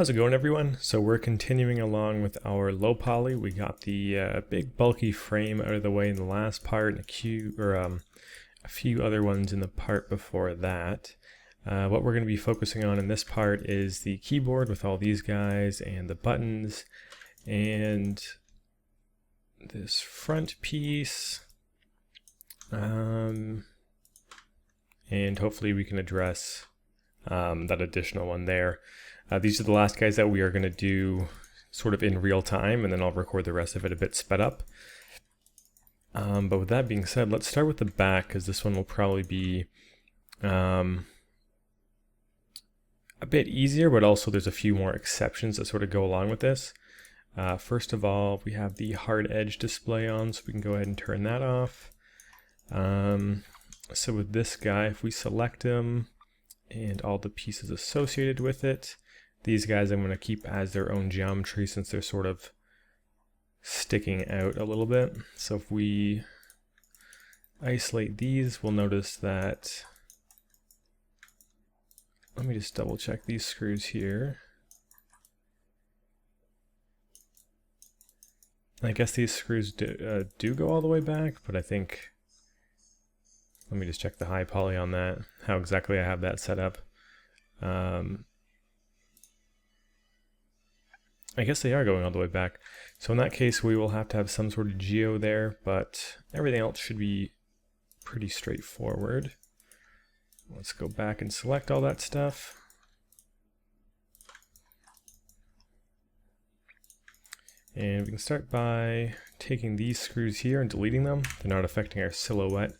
How's it going, everyone? So we're continuing along with our low poly. We got the big bulky frame out of the way in the last part, and a few other ones in the part before that. What we're going to be focusing on in this part is the keyboard with all these guys and the buttons and this front piece. And hopefully we can address that additional one there. These are the last guys that we are going to do sort of in real time, and then I'll record the rest of it a bit sped up. But with that being said, let's start with the back, because this one will probably be a bit easier, but also there's a few more exceptions that sort of go along with this. First of all, we have the hard edge display on, so we can go ahead and turn that off. So with this guy, if we select him and all the pieces associated with it, these guys I'm going to keep as their own geometry since they're sort of sticking out a little bit. So if we isolate these, we'll notice that, let me just double check these screws here. I guess these screws do go all the way back, but I think, let me just check the high poly on that, how exactly I have that set up. I guess they are going all the way back. So in that case, we will have to have some sort of geo there, but everything else should be pretty straightforward. Let's go back and select all that stuff. And we can start by taking these screws here and deleting them. They're not affecting our silhouette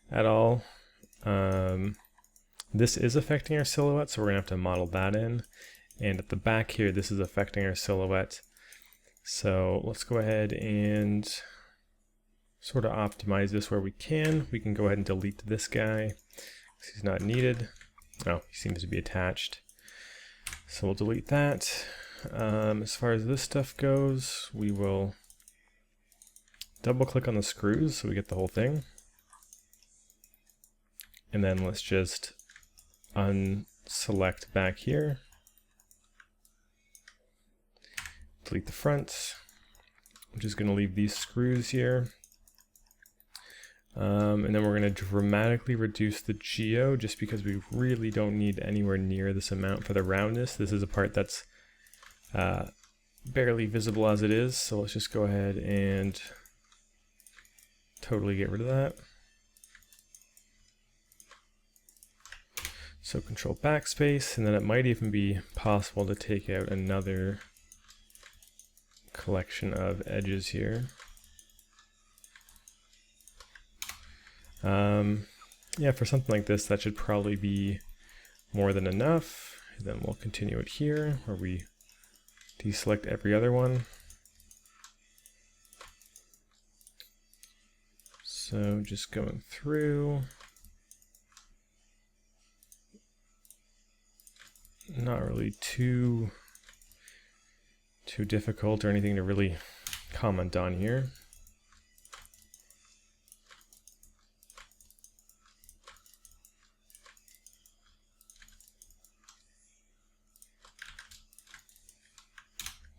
at all. This is affecting our silhouette, so we're gonna have to model that in. And at the back here, this is affecting our silhouette. So let's go ahead and sort of optimize this where we can. We can go ahead and delete this guy because he's not needed. Oh, he seems to be attached. So we'll delete that. As far as this stuff goes, we will double click on the screws so we get the whole thing. And then let's just unselect back here. Delete the front. I'm just going to leave these screws here. And then we're going to dramatically reduce the geo just because we really don't need anywhere near this amount for the roundness. This is a part that's barely visible as it is, so let's just go ahead and totally get rid of that. So control backspace, and then it might even be possible to take out another collection of edges here. Yeah, for something like this, that should probably be more than enough. And then we'll continue it here, where we deselect every other one. So just going through. Not really too difficult or anything to really comment on here.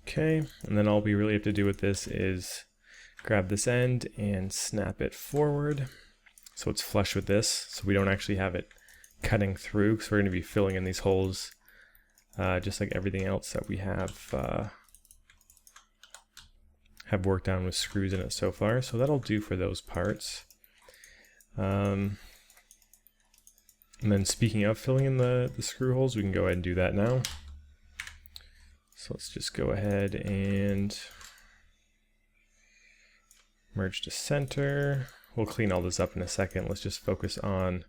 Okay, and then all we really have to do with this is grab this end and snap it forward so it's flush with this, so we don't actually have it cutting through, because we're going to be filling in these holes just like everything else that we have worked on with screws in it so far. So that'll do for those parts. And then speaking of filling in the screw holes, we can go ahead and do that now. So let's just go ahead and merge to center. We'll clean all this up in a second. Let's just focus on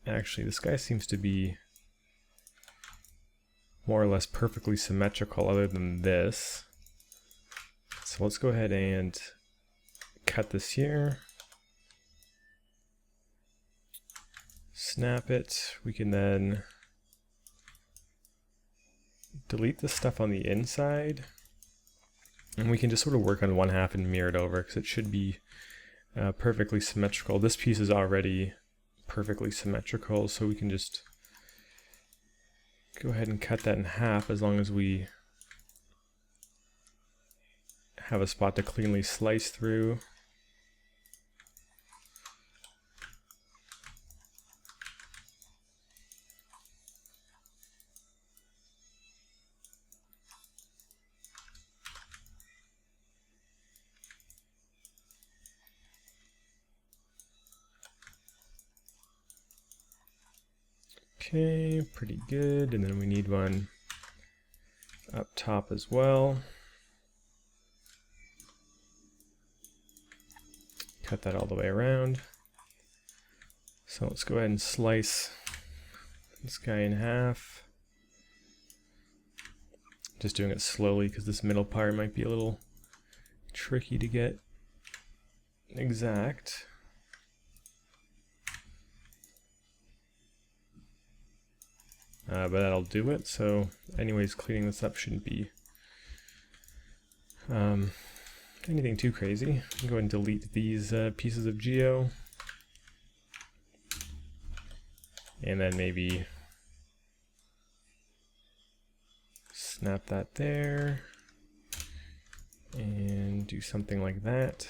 actually, this guy seems to be more or less perfectly symmetrical other than this. So let's go ahead and cut this here. Snap it. We can then delete the stuff on the inside. And we can just sort of work on one half and mirror it over because it should be perfectly symmetrical. This piece is already perfectly symmetrical, so we can just go ahead and cut that in half as long as we have a spot to cleanly slice through. Okay, pretty good. And then we need one up top as well. Cut that all the way around. So let's go ahead and slice this guy in half. Just doing it slowly because this middle part might be a little tricky to get exact. But that'll do it. So anyways, cleaning this up shouldn't be anything too crazy. I'm going to delete these pieces of geo. And then maybe snap that there. And do something like that.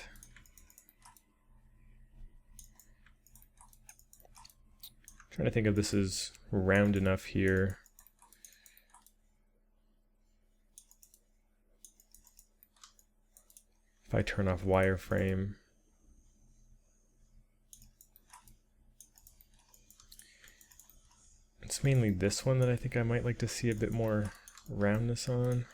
Trying to think if this is round enough here. If I turn off wireframe. It's mainly this one that I think I might like to see a bit more roundness on.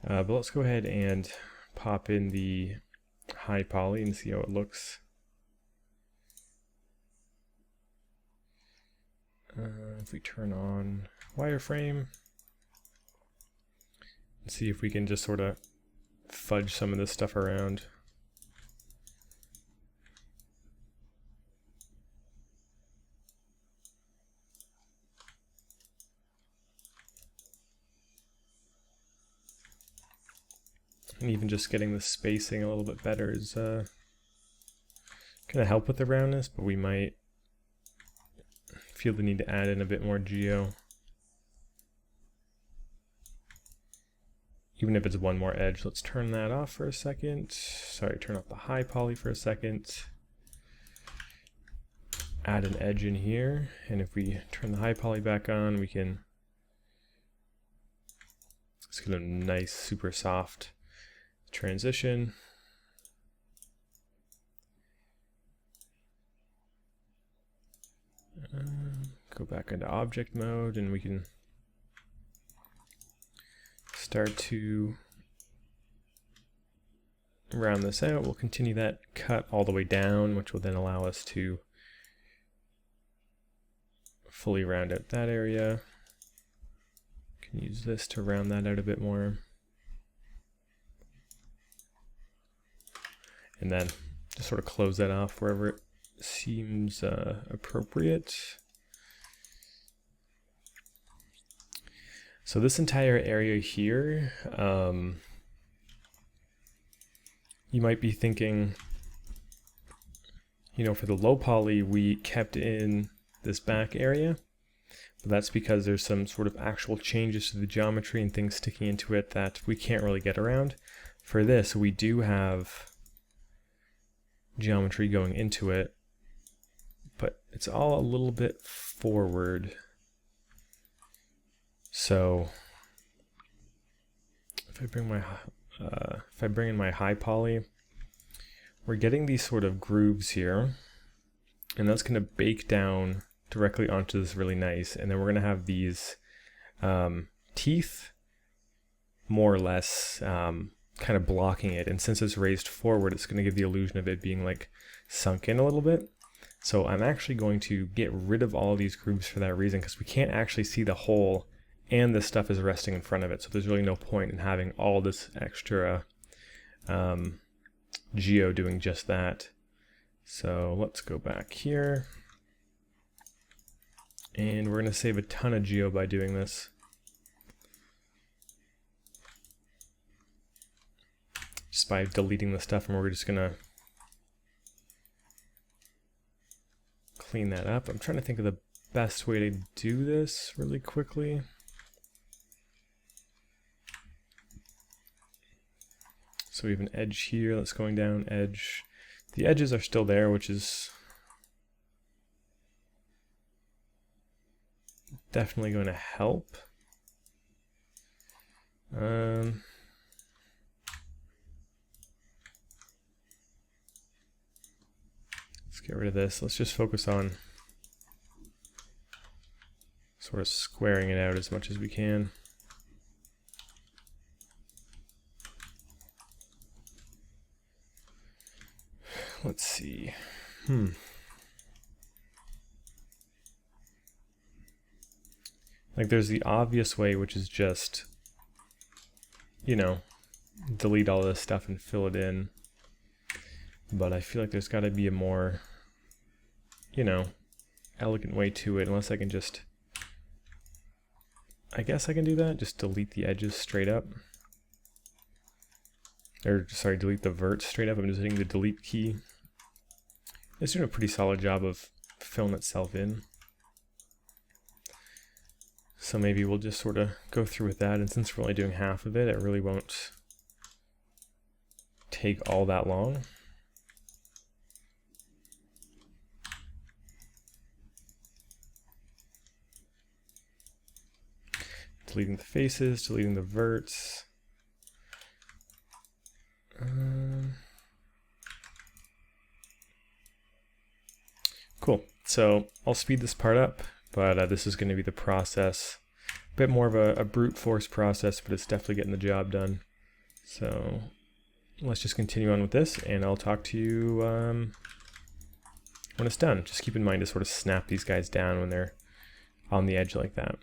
But let's go ahead and pop in the high poly and see how it looks. If we turn on wireframe, and see if we can just sort of fudge some of this stuff around. And even just getting the spacing a little bit better is going to help with the roundness, but we might feel the need to add in a bit more geo. Even if it's one more edge. Let's turn that off for a second. Sorry, turn off the high poly for a second. Add an edge in here, and if we turn the high poly back on, we can just get a nice, super soft transition. Go back into object mode, and we can start to round this out. We'll continue that cut all the way down, which will then allow us to fully round out that area. Can use this to round that out a bit more. And then just sort of close that off wherever it seems appropriate. So this entire area here, you might be thinking, you know, for the low poly, we kept in this back area, but that's because there's some sort of actual changes to the geometry and things sticking into it that we can't really get around. For this, we do have geometry going into it, but it's all a little bit forward. So if I bring in my high poly, we're getting these sort of grooves here, and that's going to bake down directly onto this really nice, and then we're going to have these teeth more or less kind of blocking it, and since it's raised forward, it's going to give the illusion of it being like sunk in a little bit. So I'm actually going to get rid of all of these grooves for that reason, because we can't actually see the hole and this stuff is resting in front of it, so there's really no point in having all this extra geo doing just that. So let's go back here, and we're going to save a ton of geo by doing this. just by deleting the stuff, and we're just gonna clean that up. I'm trying to think of the best way to do this really quickly. So we have an edge here that's going down, edge. The edges are still there, which is definitely going to help. Let's get rid of this. Let's just focus on sort of squaring it out as much as we can. Let's see. Like there's the obvious way, which is just, you know, delete all this stuff and fill it in. But I feel like there's got to be a more, you know, elegant way to it, unless I can just, I guess I can do that, just delete the edges straight up. Or sorry, delete the vert straight up. I'm just hitting the delete key. It's doing a pretty solid job of filling itself in. So maybe we'll just sort of go through with that, and since we're only doing half of it, it really won't take all that long. Deleting the faces, deleting the verts. Cool. So I'll speed this part up, but this is going to be the process. A bit more of a brute force process, but it's definitely getting the job done. So let's just continue on with this, and I'll talk to you when it's done. Just keep in mind to sort of snap these guys down when they're on the edge like that.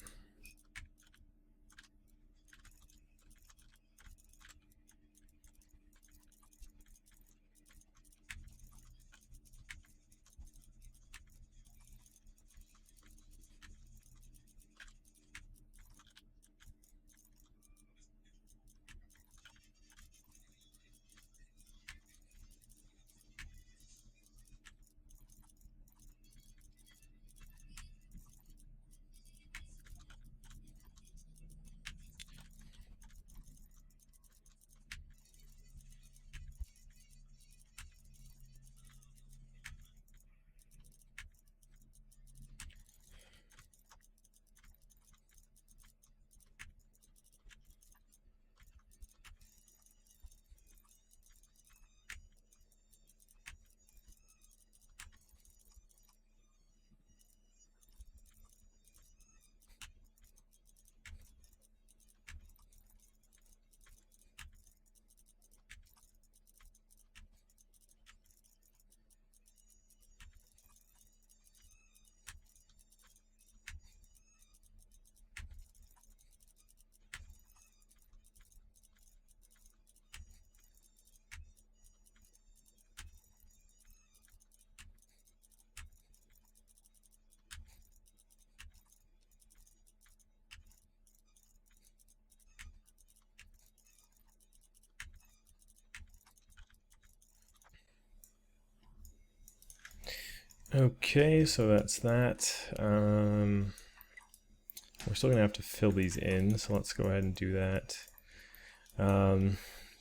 Okay, so that's that. We're still going to have to fill these in, so let's go ahead and do that.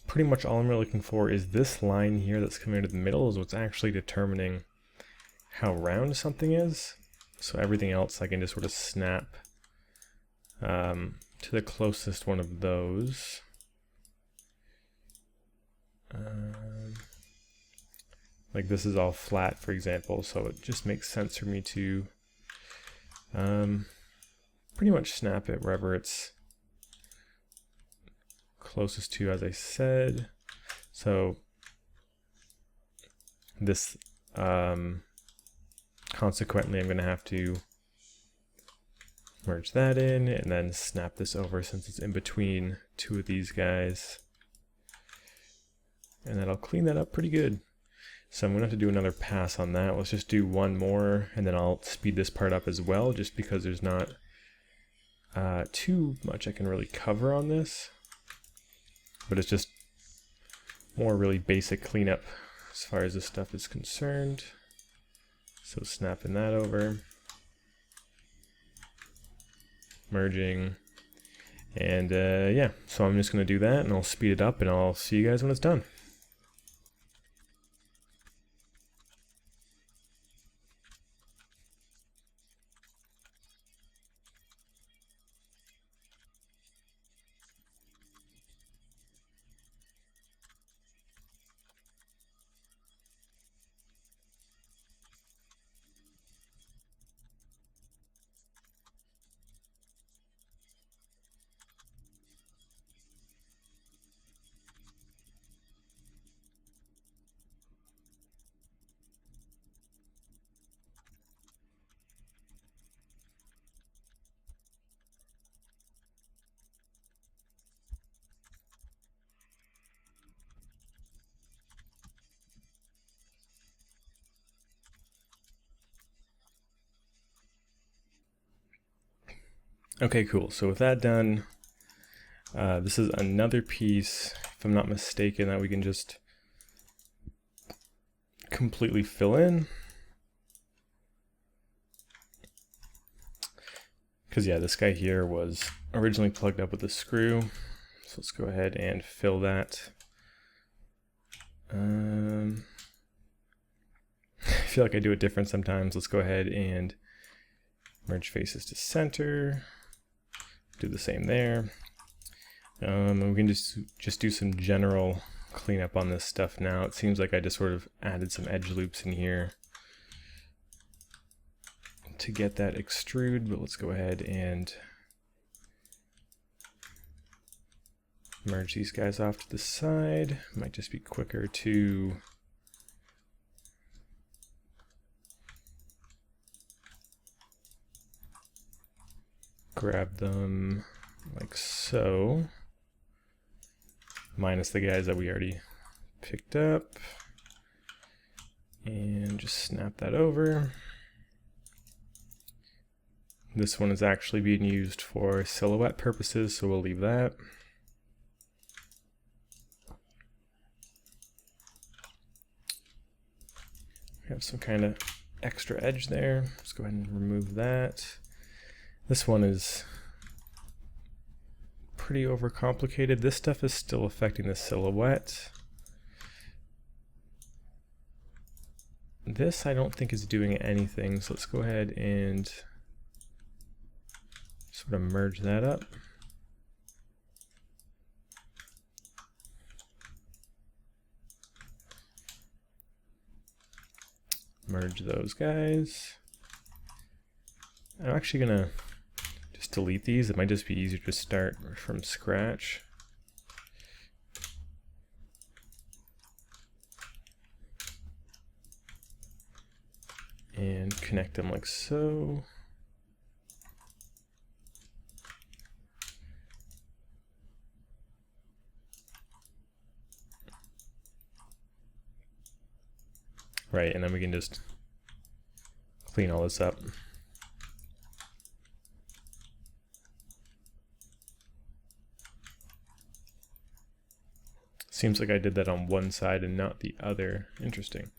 Pretty much all I'm really looking for is this line here that's coming into the middle is what's actually determining how round something is. So everything else I can just sort of snap to the closest one of those. Like this is all flat, for example, so it just makes sense for me to pretty much snap it wherever it's closest to, as I said. So this, consequently, I'm going to have to merge that in and then snap this over since it's in between two of these guys. And that'll clean that up pretty good. So I'm going to have to do another pass on that. Let's just do one more, and then I'll speed this part up as well, just because there's not too much I can really cover on this. But it's just more really basic cleanup as far as this stuff is concerned. So snapping that over, merging, and yeah, so I'm just going to do that and I'll speed it up and I'll see you guys when it's done. Okay, cool. So with that done, this is another piece, if I'm not mistaken, that we can just completely fill in. Because yeah, this guy here was originally plugged up with a screw. So let's go ahead and fill that. I feel like I do it different sometimes. Let's go ahead and merge faces to center. Do the same there. And we can just do some general cleanup on this stuff now. It seems like I just sort of added some edge loops in here to get that extrude, but let's go ahead and merge these guys off to the side. Might just be quicker to grab them like so, minus the guys that we already picked up, and just snap that over. This one is actually being used for silhouette purposes, so we'll leave that. We have some kind of extra edge there. Let's go ahead and remove that. This one is pretty overcomplicated. This stuff is still affecting the silhouette. This I don't think is doing anything, so let's go ahead and sort of merge that up. Merge those guys. I'm actually gonna just delete these. It might just be easier to start from scratch. And connect them like so. Right, and then we can just clean all this up. Seems like I did that on one side and not the other. Interesting.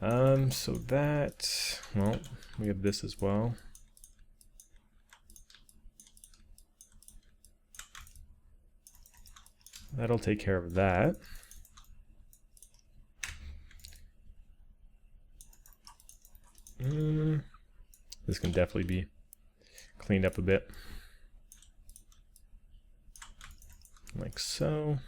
So that, well, we have this as well. That'll take care of that. This can definitely be cleaned up a bit. Like so.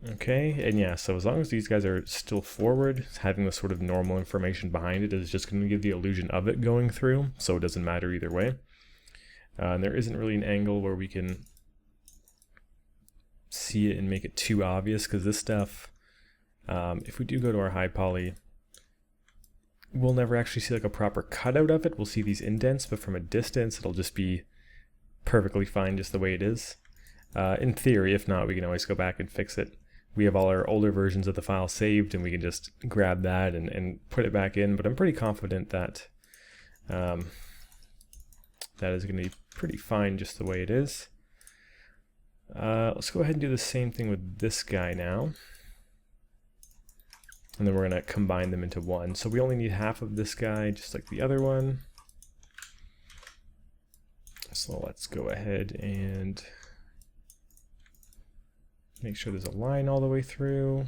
Okay, and yeah, so as long as these guys are still forward, having the sort of normal information behind it is just going to give the illusion of it going through, so it doesn't matter either way. And there isn't really an angle where we can see it and make it too obvious, because this stuff, if we do go to our high poly, we'll never actually see like a proper cutout of it. We'll see these indents, but from a distance it'll just be perfectly fine just the way it is. In theory, if not, we can always go back and fix it. We have all our older versions of the file saved, and we can just grab that and put it back in, but I'm pretty confident that that is going to be pretty fine just the way it is. Let's go ahead and do the same thing with this guy now. And then we're going to combine them into one. So we only need half of this guy, just like the other one. So let's go ahead and make sure there's a line all the way through.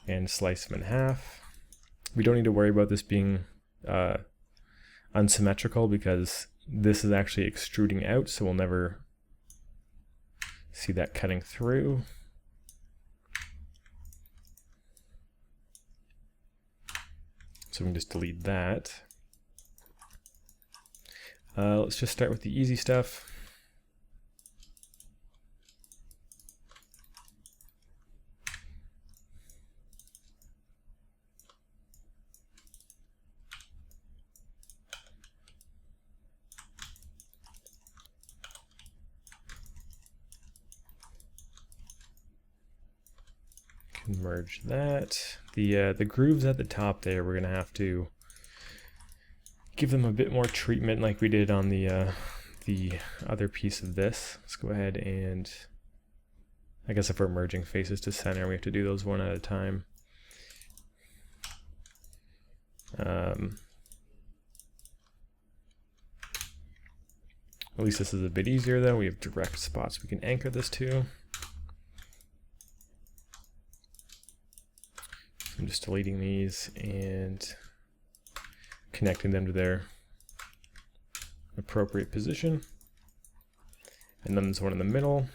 And slice them in half. We don't need to worry about this being unsymmetrical because this is actually extruding out, so we'll never see that cutting through. So we can just delete that. Let's just start with the easy stuff. Merge that. The grooves at the top there, we're gonna have to give them a bit more treatment like we did on the other piece of this. Let's go ahead and, I guess if we're merging faces to center, we have to do those one at a time. At least this is a bit easier though. We have direct spots we can anchor this to. I'm just deleting these and connecting them to their appropriate position. And then there's one in the middle.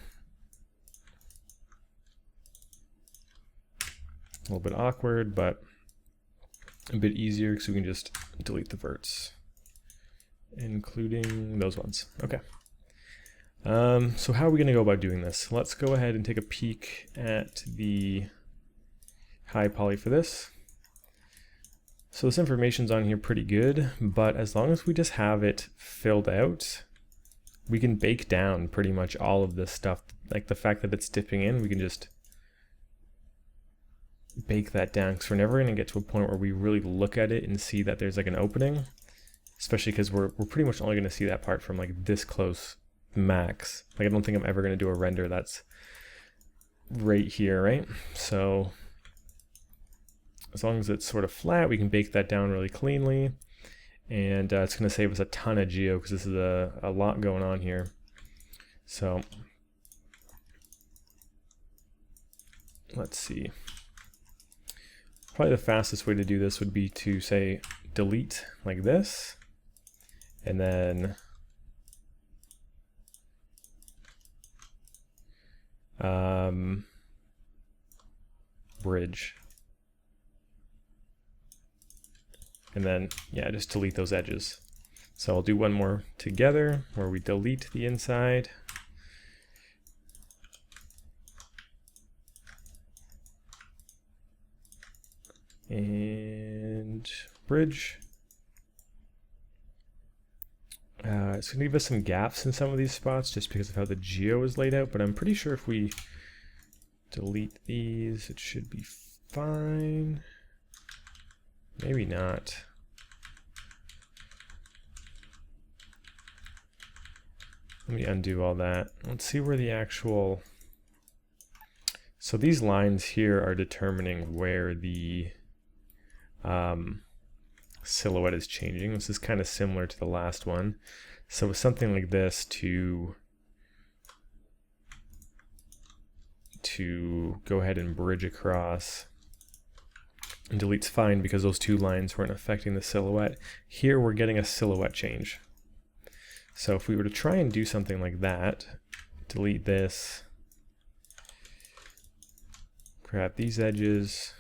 A little bit awkward, but a bit easier because we can just delete the verts, including those ones. Okay. So how are we going to go about doing this? Let's go ahead and take a peek at the high poly for this. So this information's on here pretty good, but as long as we just have it filled out, we can bake down pretty much all of this stuff. Like the fact that it's dipping in, we can just bake that down because we're never going to get to a point where we really look at it and see that there's like an opening, especially because we're pretty much only going to see that part from like this close max. Like I don't think I'm ever going to do a render that's right here, right? So as long as it's sort of flat, we can bake that down really cleanly, and it's going to save us a ton of geo because this is a lot going on here. So let's see. Probably the fastest way to do this would be to say delete like this, and then bridge. And then, yeah, just delete those edges. So I'll do one more together where we delete the inside. And bridge. It's going to give us some gaps in some of these spots just because of how the geo is laid out, but I'm pretty sure if we delete these, it should be fine. Maybe not. Let me undo all that. Let's see where the actual... So these lines here are determining where the silhouette is changing. This is kind of similar to the last one. So with something like this, to go ahead and bridge across, and delete's fine because those two lines weren't affecting the silhouette. Here we're getting a silhouette change. So if we were to try and do something like that, delete this, grab these edges,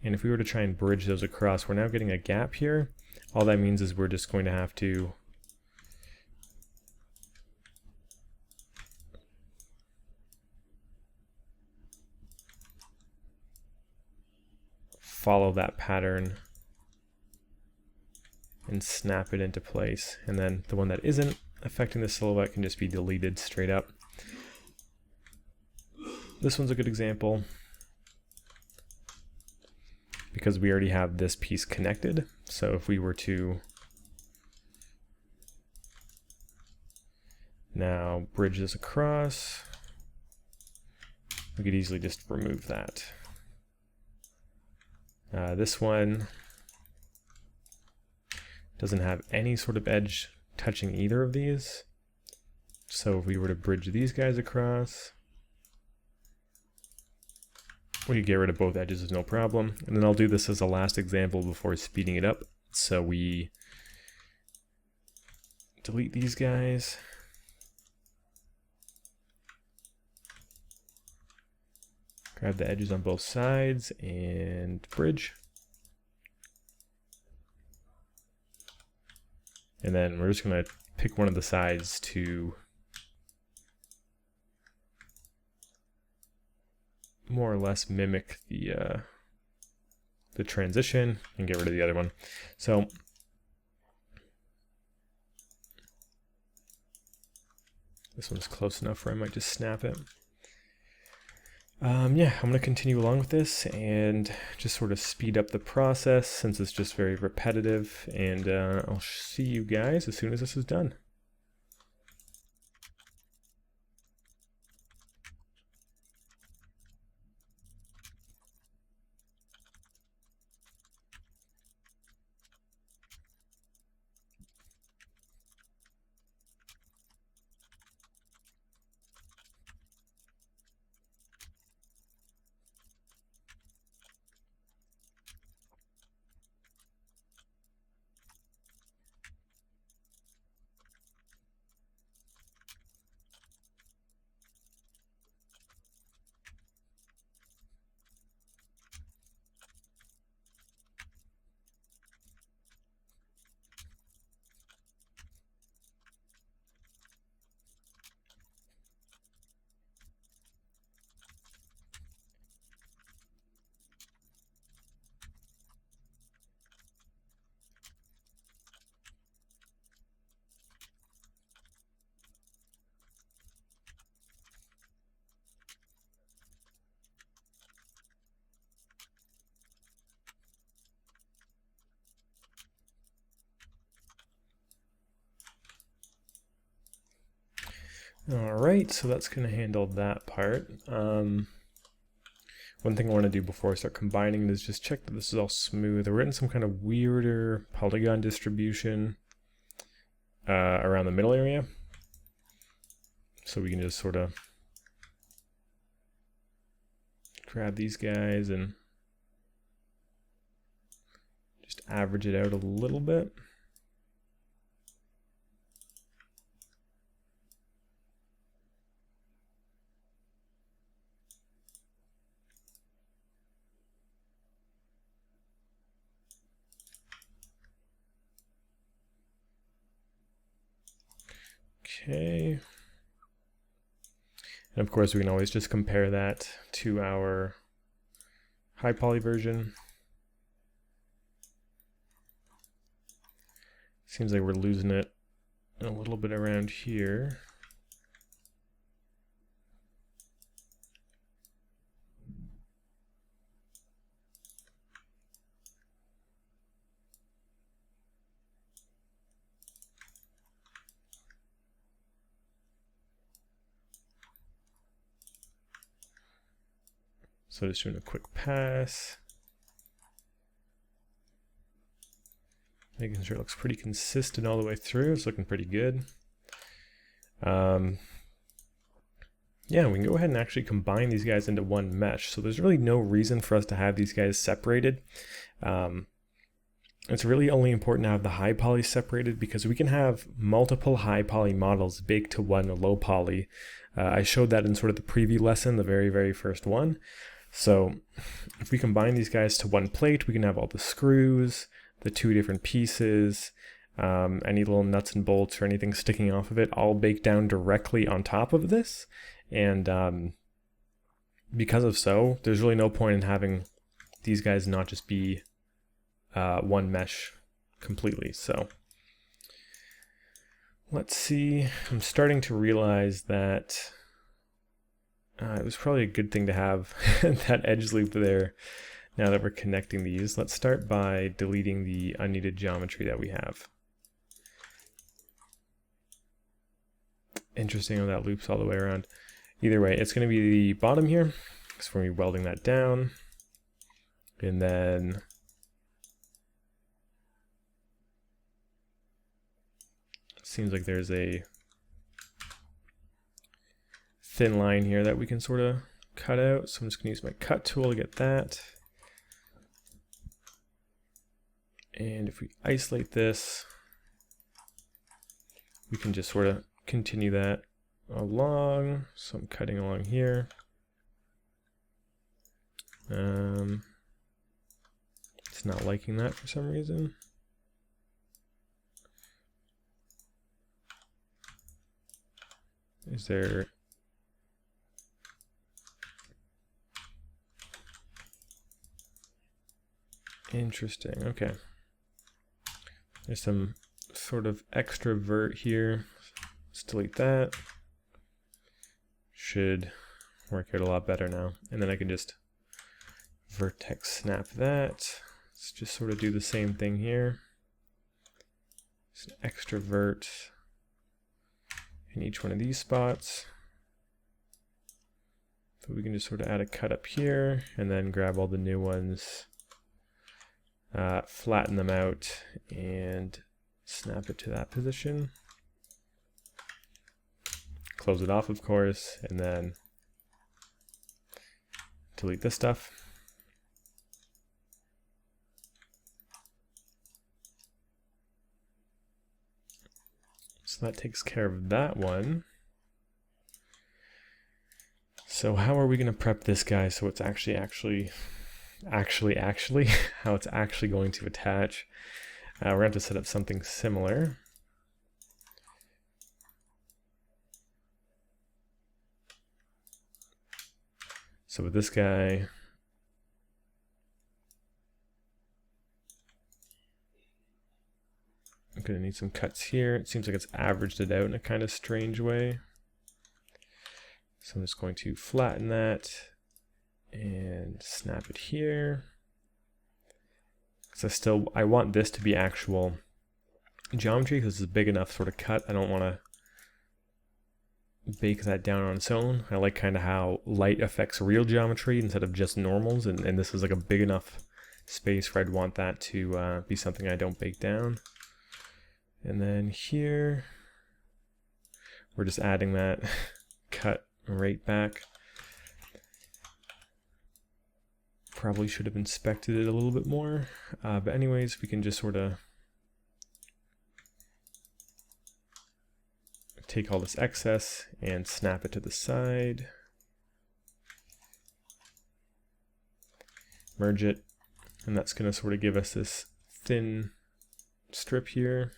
and if we were to try and bridge those across, we're now getting a gap here. All that means is we're just going to have to follow that pattern and snap it into place, and then the one that isn't affecting the silhouette can just be deleted straight up. This one's a good example because we already have this piece connected. So if we were to Now bridge this across. We could easily just remove that. This one doesn't have any sort of edge touching either of these. So if we were to bridge these guys across, we could get rid of both edges with no problem. And then I'll do this as a last example before speeding it up. So we delete these guys. Grab the edges on both sides and bridge. And then we're just going to pick one of the sides to more or less mimic the transition and get rid of the other one. So this one's close enough where I might just snap it. Yeah, I'm going to continue along with this and just sort of speed up the process since it's just very repetitive, and I'll see you guys as soon as this is done. Alright, so that's going to handle that part. One thing I want to do before I start combining is just check that this is all smooth. We're in some kind of weirder polygon distribution around the middle area. So we can just sort of grab these guys and just average it out a little bit. Okay. And of course we can always just compare that to our high poly version. Seems like we're losing it a little bit around here. So just doing a quick pass. Making sure it looks pretty consistent all the way through. It's looking pretty good. Yeah, we can go ahead and actually combine these guys into one mesh. So there's really no reason for us to have these guys separated. It's really only important to have the high poly separated because we can have multiple high poly models baked to one low poly. I showed that in sort of the preview lesson, the very first one. So if we combine these guys to one plate, we can have all the screws, the two different pieces, any little nuts and bolts or anything sticking off of it, all baked down directly on top of this. And because of so, there's really no point in having these guys not just be one mesh completely. So let's see, I'm starting to realize that it was probably a good thing to have that edge loop there now that we're connecting these. Let's start by deleting the unneeded geometry that we have. Interesting how that loops all the way around. Either way, it's going to be the bottom here. So we're going to be welding that down. And then it seems like there's a thin line here that we can sort of cut out. So I'm just going to use my cut tool to get that. And if we isolate this, we can just sort of continue that along. So I'm cutting along here. It's not liking that for some reason. Is there... Interesting, okay. There's some sort of extra vert here. Let's delete that. Should work out a lot better now. And then I can just vertex snap that. Let's just sort of do the same thing here. Just an extra vert in each one of these spots. So we can just sort of add a cut up here and then grab all the new ones, flatten them out and snap it to that position. Close it off, of course, and then delete this stuff. So that takes care of that one. So how are we going to prep this guy so it's actually how it's actually going to attach? We're going to have to set up something similar. So with this guy, I'm going to need some cuts here. It seems like it's averaged it out in a kind of strange way. So I'm just going to flatten that and snap it here. So I want this to be actual geometry because it's a big enough sort of cut. I don't want to bake that down on its own. I like kind of how light affects real geometry instead of just normals, and this is like a big enough space where I'd want that to be something I don't bake down. And then here, we're just adding that cut right back. Probably should have inspected it a little bit more, but anyways, we can just sort of take all this excess and snap it to the side, merge it, and that's going to sort of give us this thin strip here.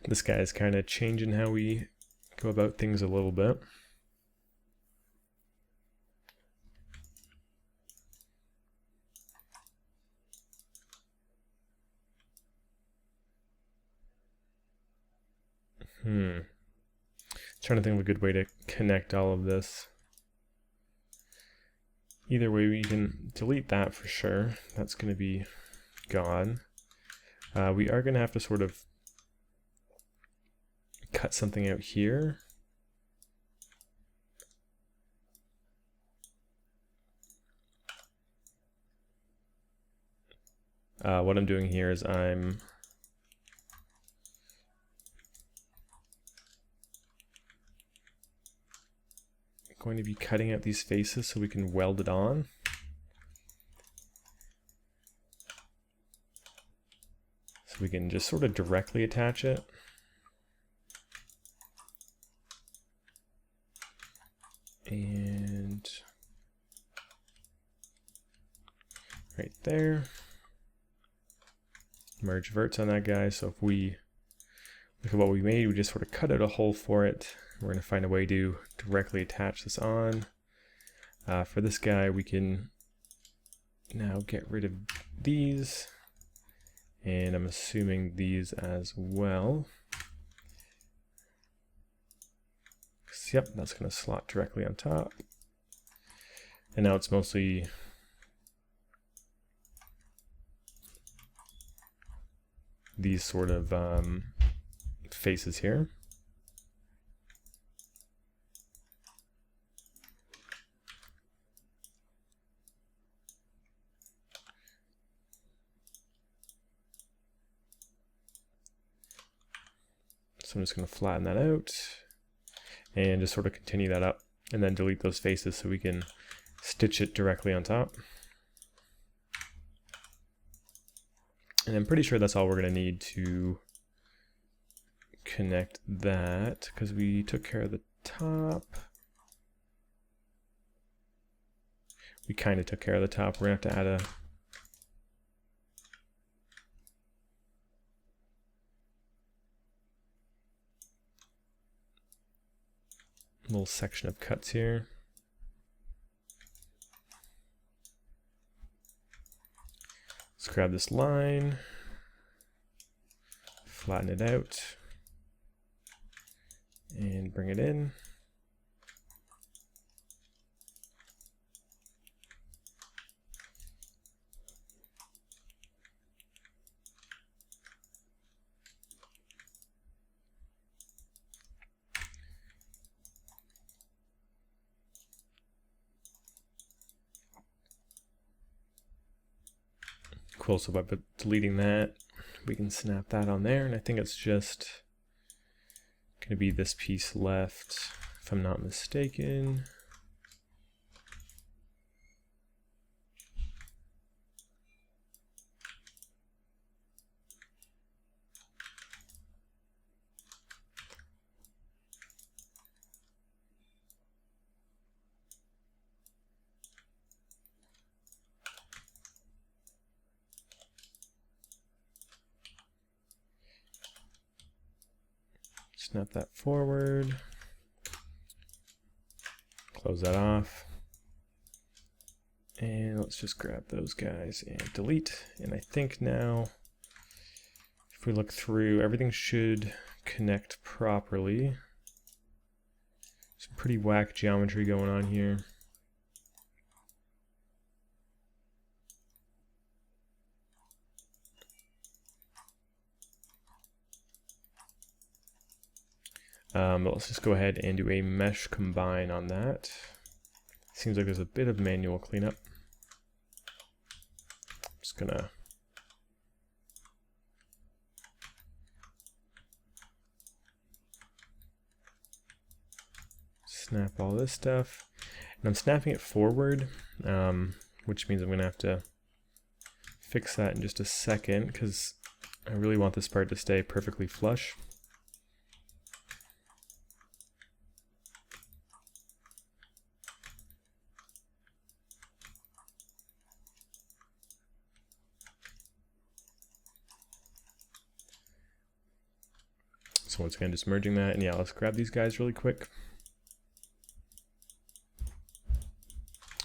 This guy is kind of changing how we go about things a little bit. Trying to think of a good way to connect all of this. Either way, we can delete that for sure. That's going to be gone. We are going to have to sort of cut something out here. What I'm doing here is I'm going to be cutting out these faces so we can weld it on. So we can just sort of directly attach it. And right there. Merge verts on that guy. So if we look at what we made, we just sort of cut out a hole for it We're going to find a way to directly attach this on. For this guy, we can now get rid of these, and I'm assuming these as well. Yep, that's going to slot directly on top. And now it's mostly these sort of faces here. So I'm just going to flatten that out and just sort of continue that up and then delete those faces so we can stitch it directly on top. And I'm pretty sure that's all we're going to need to connect that, because we took care of the top. We kind of took care of the top. We're going to have to add a little section of cuts here. Let's grab this line, flatten it out, and bring it in. Cool, so by deleting that, we can snap that on there, and I think it's just going to be this piece left, if I'm not mistaken. Snap that forward, close that off, and let's just grab those guys and delete. And I think now, if we look through, everything should connect properly. Some pretty whack geometry going on here. But let's just go ahead and do a mesh combine on that. Seems like there's a bit of manual cleanup. Just gonna snap all this stuff, and I'm snapping it forward, which means I'm gonna have to fix that in just a second because I really want this part to stay perfectly flush. So once again, just merging that, and yeah, let's grab these guys really quick.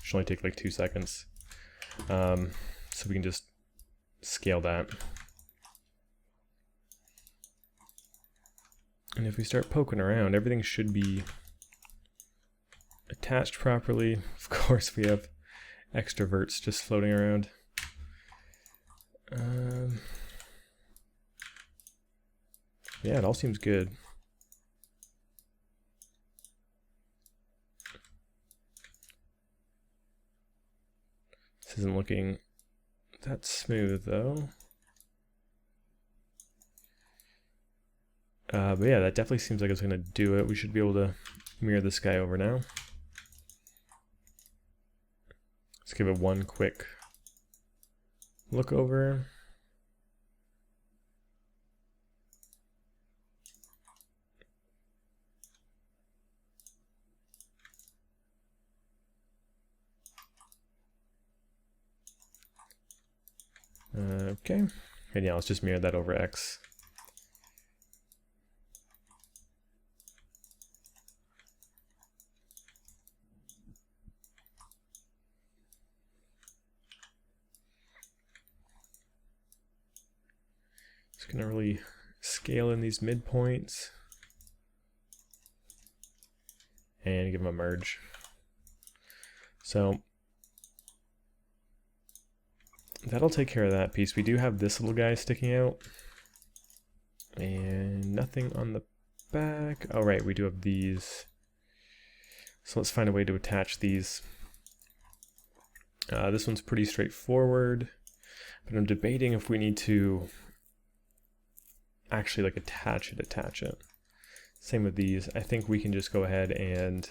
Should only take like 2 seconds. So we can just scale that. And if we start poking around, everything should be attached properly. Of course, we have extra verts just floating around. Yeah, it all seems good. This isn't looking that smooth though. But yeah, that definitely seems like it's going to do it. We should be able to mirror this guy over now. Let's give it one quick look over. Okay, and yeah, let's just mirror that over X. Just gonna really scale in these midpoints and give them a merge. So that'll take care of that piece. We do have this little guy sticking out and nothing on the back. Oh right, we do have these. So let's find a way to attach these. This one's pretty straightforward, but I'm debating if we need to actually like attach it. Same with these. I think we can just go ahead and,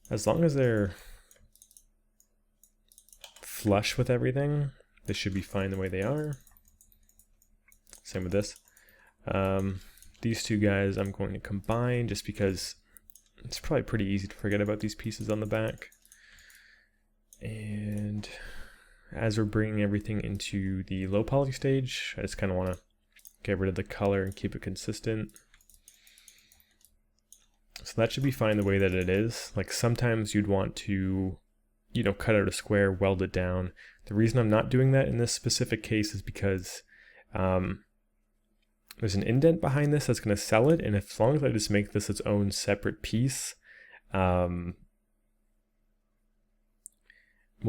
as long as they're flush with everything, they should be fine the way they are. Same with this. These two guys I'm going to combine just because it's probably pretty easy to forget about these pieces on the back. And as we're bringing everything into the low poly stage, I just kind of want to get rid of the color and keep it consistent. So that should be fine the way that it is. Like sometimes you'd want to, you know, cut out a square, weld it down. The reason I'm not doing that in this specific case is because there's an indent behind this that's going to sell it, and as long as I just make this its own separate piece, we'll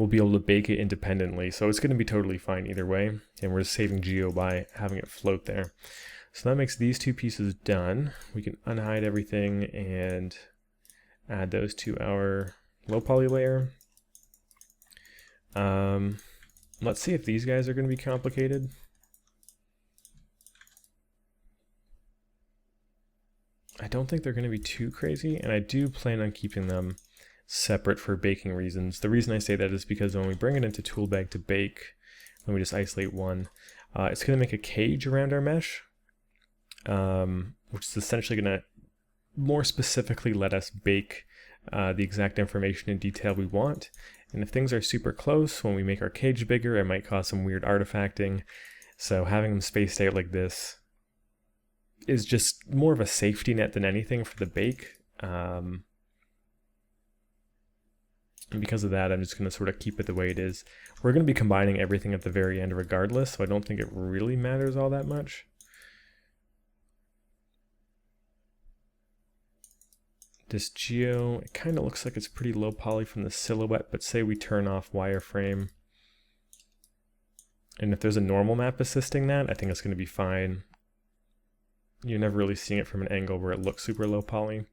be able to bake it independently. So it's going to be totally fine either way, and we're just saving geo by having it float there. So that makes these two pieces done. We can unhide everything and add those to our low poly layer. Let's see if these guys are going to be complicated. I don't think they're going to be too crazy, and I do plan on keeping them separate for baking reasons. The reason I say that is because when we bring it into toolbag to bake, let me just isolate one, it's going to make a cage around our mesh, which is essentially going to more specifically let us bake the exact information and detail we want. And if things are super close, when we make our cage bigger, it might cause some weird artifacting. So having them spaced out like this is just more of a safety net than anything for the bake. And because of that, I'm just going to sort of keep it the way it is. We're going to be combining everything at the very end regardless, so I don't think it really matters all that much. This geo, it kind of looks like it's pretty low poly from the silhouette, but say we turn off wireframe. And if there's a normal map assisting that, I think it's going to be fine. You're never really seeing it from an angle where it looks super low poly.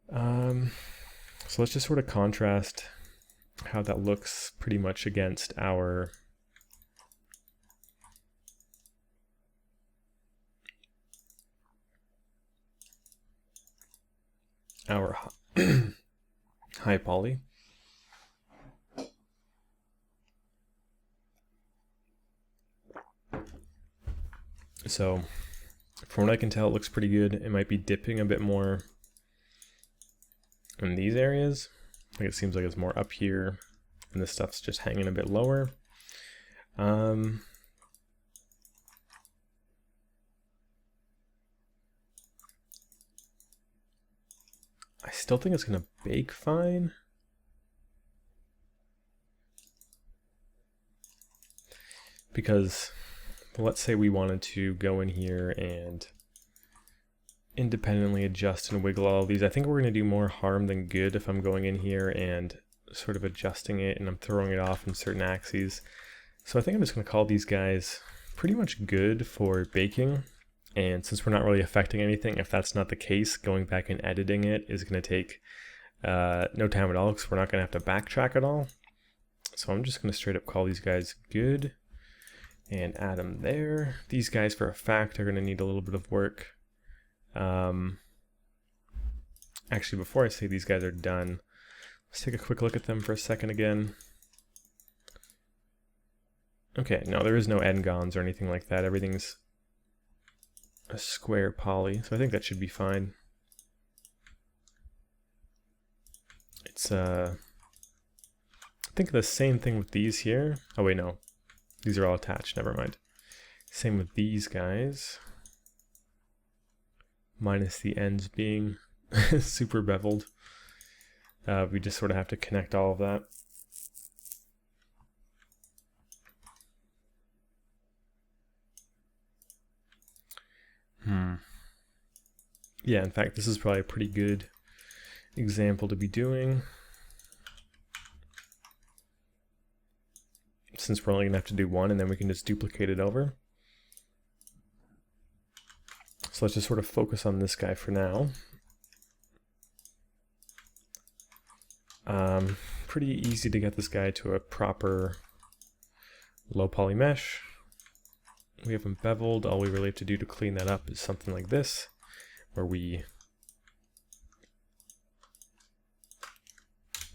So let's just sort of contrast how that looks pretty much against our high poly. So from what I can tell, it looks pretty good. It might be dipping a bit more in these areas. Like it seems like it's more up here and this stuff's just hanging a bit lower. I still think it's gonna bake fine. Because let's say we wanted to go in here and independently adjust and wiggle all of these. I think we're going to do more harm than good if I'm going in here and sort of adjusting it and I'm throwing it off in certain axes. So I think I'm just going to call these guys pretty much good for baking. And since we're not really affecting anything, if that's not the case, going back and editing it is going to take no time at all because we're not going to have to backtrack at all. So I'm just going to straight up call these guys good and add them there. These guys for a fact are going to need a little bit of work. Actually, before I say these guys are done, let's take a quick look at them for a second again. Okay, no, there is no n-gons or anything like that. Everything's a square poly, so I think that should be fine. It's I think the same thing with these here. Oh wait, no. These are all attached, never mind. Same with these guys. Minus the ends being super beveled. We just sort of have to connect all of that. Yeah, in fact, this is probably a pretty good example to be doing, since we're only gonna have to do one and then we can just duplicate it over. So let's just sort of focus on this guy for now. Pretty easy to get this guy to a proper low poly mesh. We have him beveled. All we really have to do to clean that up is something like this, where we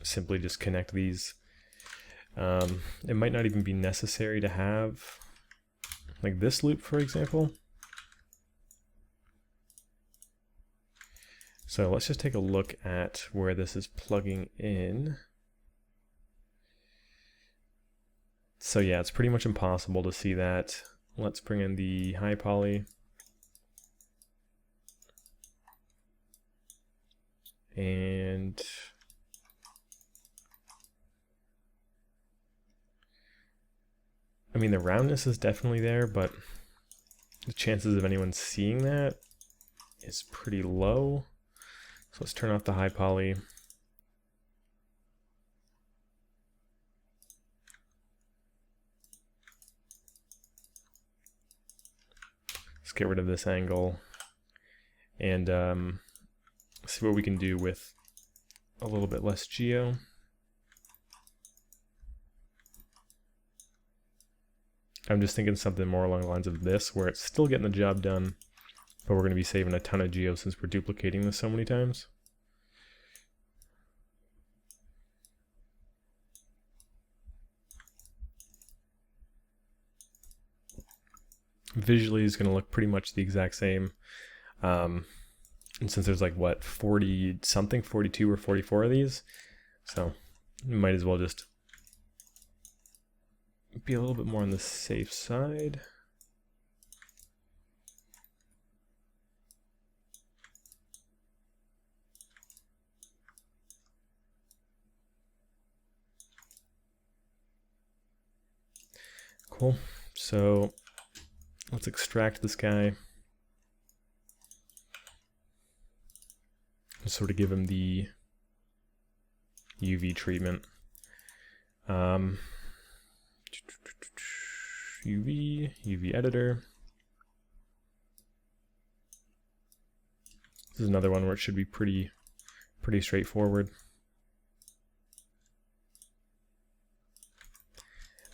simply just connect these. It might not even be necessary to have like this loop, for example. So let's just take a look at where this is plugging in. So yeah, it's pretty much impossible to see that. Let's bring in the high poly. And I mean, the roundness is definitely there, but the chances of anyone seeing that is pretty low. So let's turn off the high poly. Let's get rid of this angle and see what we can do with a little bit less geo. I'm just thinking something more along the lines of this, where it's still getting the job done, but we're going to be saving a ton of geo since we're duplicating this so many times. Visually is going to look pretty much the exact same. And since there's like, what, 40 something, 42 or 44 of these, so you might as well just be a little bit more on the safe side. Cool. So let's extract this guy. Just sort of give him the UV treatment. UV editor. This is another one where it should be pretty straightforward.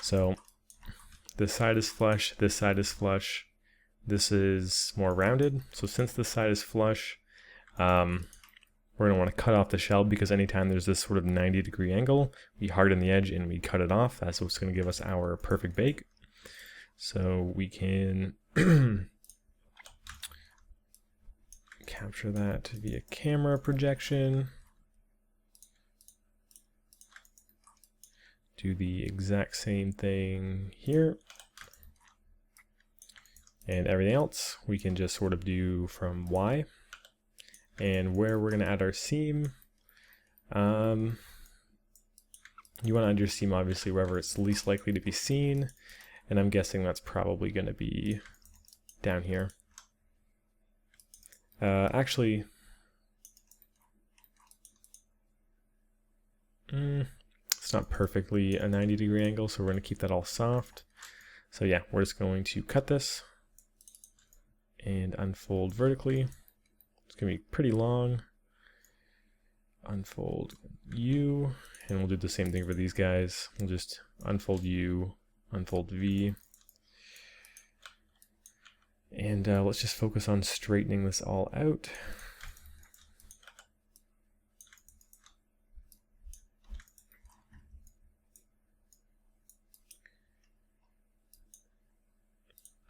So this side is flush, this side is flush, this is more rounded. So since this side is flush, we're going to want to cut off the shell, because anytime there's this sort of 90-degree angle, we harden the edge and we cut it off. That's what's going to give us our perfect bake. So we can capture that via camera projection. Do the exact same thing here. And everything else we can just sort of do from Y. And where we're going to add our seam, you want to add your seam obviously wherever it's least likely to be seen, and I'm guessing that's probably going to be down here. Actually, it's not perfectly a 90-degree angle, so we're going to keep that all soft. So yeah, we're just going to cut this and unfold vertically. It's going to be pretty long. Unfold U, and we'll do the same thing for these guys. We'll just unfold U, unfold V. And let's just focus on straightening this all out.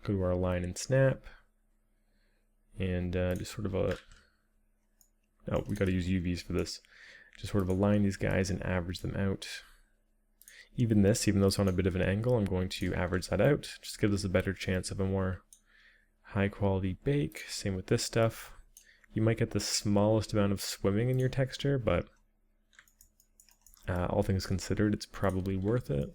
Go to our line and snap. And just sort of oh, we got to use UVs for this. Just sort of align these guys and average them out. Even though it's on a bit of an angle, I'm going to average that out. Just give us a better chance of a more high quality bake. Same with this stuff. You might get the smallest amount of swimming in your texture, but all things considered, it's probably worth it.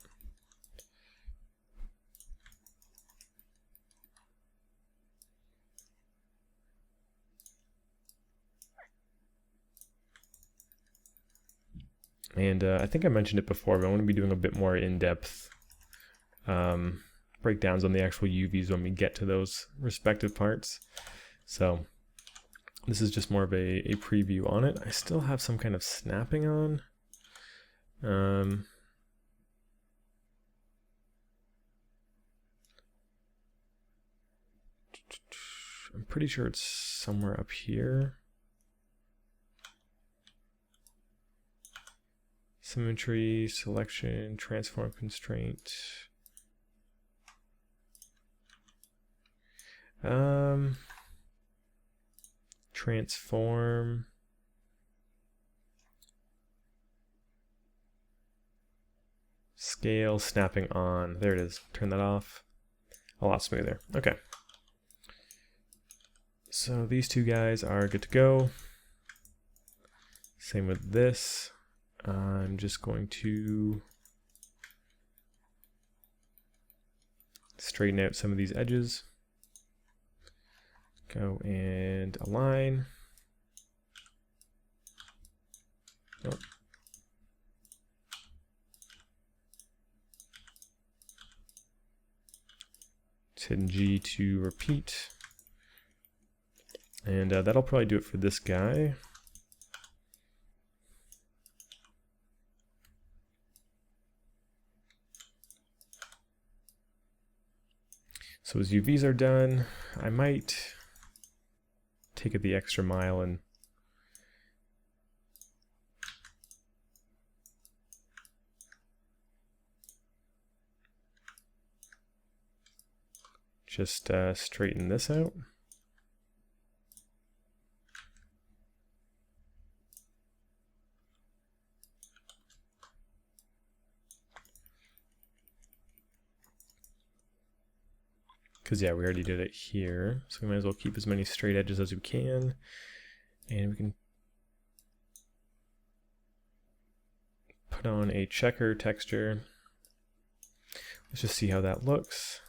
And I think I mentioned it before, but I want to be doing a bit more in-depth breakdowns on the actual UVs when we get to those respective parts. So this is just more of a preview on it. I still have some kind of snapping on. I'm pretty sure it's somewhere up here. Symmetry, selection, transform constraint. Transform. Scale, snapping on. There it is. Turn that off. A lot smoother. Okay. So these two guys are good to go. Same with this. I'm just going to straighten out some of these edges. Go and align. Oh. Hit G to repeat. And that'll probably do it for this guy. So his UVs are done. I might take it the extra mile and just straighten this out. Because yeah, we already did it here, so we might as well keep as many straight edges as we can, and we can put on a checker texture. Let's just see how that looks.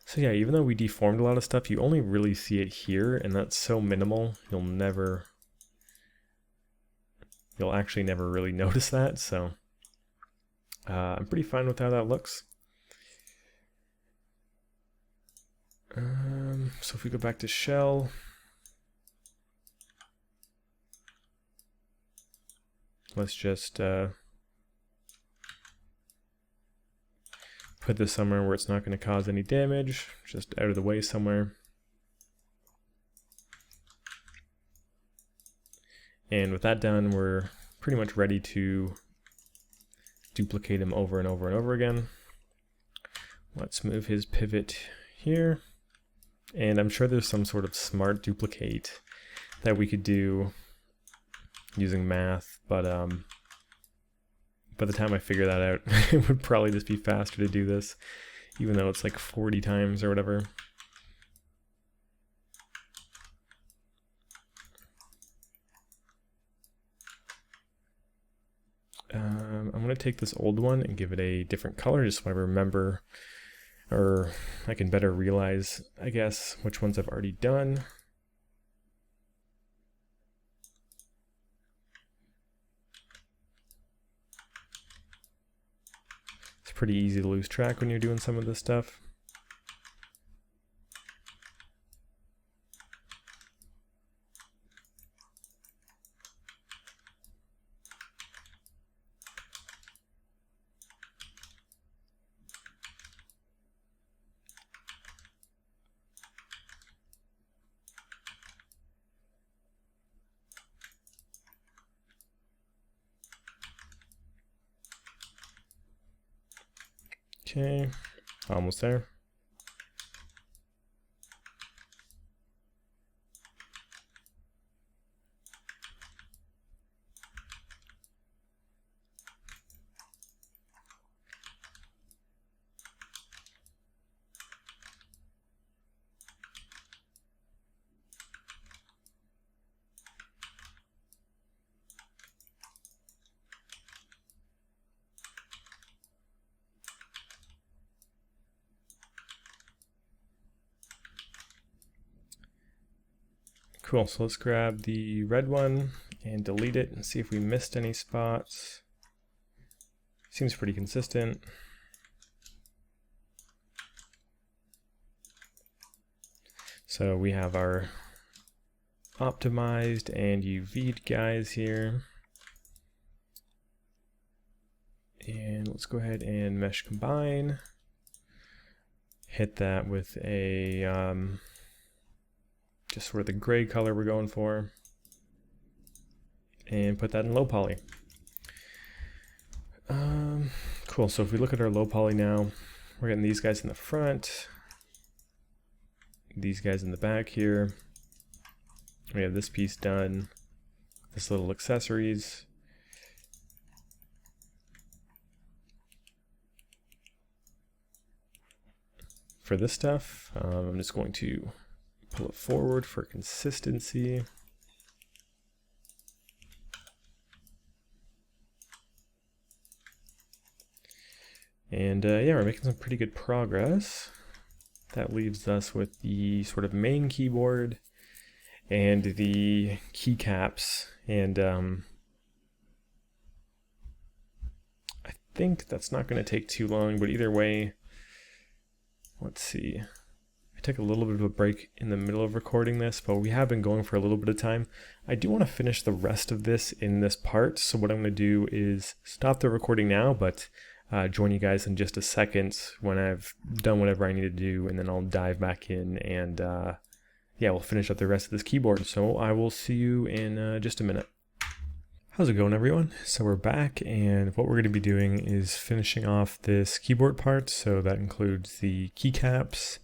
So yeah, even though we deformed a lot of stuff, you only really see it here, and that's so minimal, you'll actually never really notice that, so I'm pretty fine with how that looks. So if we go back to shell, let's just put this somewhere where it's not going to cause any damage, just out of the way somewhere. And with that done, we're pretty much ready to duplicate him over and over and over again. Let's move his pivot here. And I'm sure there's some sort of smart duplicate that we could do using math, but by the time I figure that out, it would probably just be faster to do this, even though it's like 40 times or whatever. I'm going to take this old one and give it a different color just so I remember, or I can better realize, I guess, which ones I've already done. It's pretty easy to lose track when you're doing some of this stuff. Okay, almost there. Cool, so let's grab the red one and delete it and see if we missed any spots. Seems pretty consistent. So we have our optimized and UV'd guys here. And let's go ahead and mesh combine. Hit that with a just sort of the gray color we're going for, and put that in low poly. Cool, so if we look at our low poly now, we're getting these guys in the front, these guys in the back here. We have this piece done, this little accessories. For this stuff, I'm just going to pull it forward for consistency. And yeah, we're making some pretty good progress. That leaves us with the sort of main keyboard and the keycaps. And I think that's not going to take too long, but either way, let's see. I took a little bit of a break in the middle of recording this, but we have been going for a little bit of time. I do want to finish the rest of this in this part, so what I'm going to do is stop the recording now, but join you guys in just a second when I've done whatever I need to do, and then I'll dive back in and yeah, we'll finish up the rest of this keyboard. So I will see you in just a minute. How's it going, everyone? So we're back, and what we're going to be doing is finishing off this keyboard part. So that includes the keycaps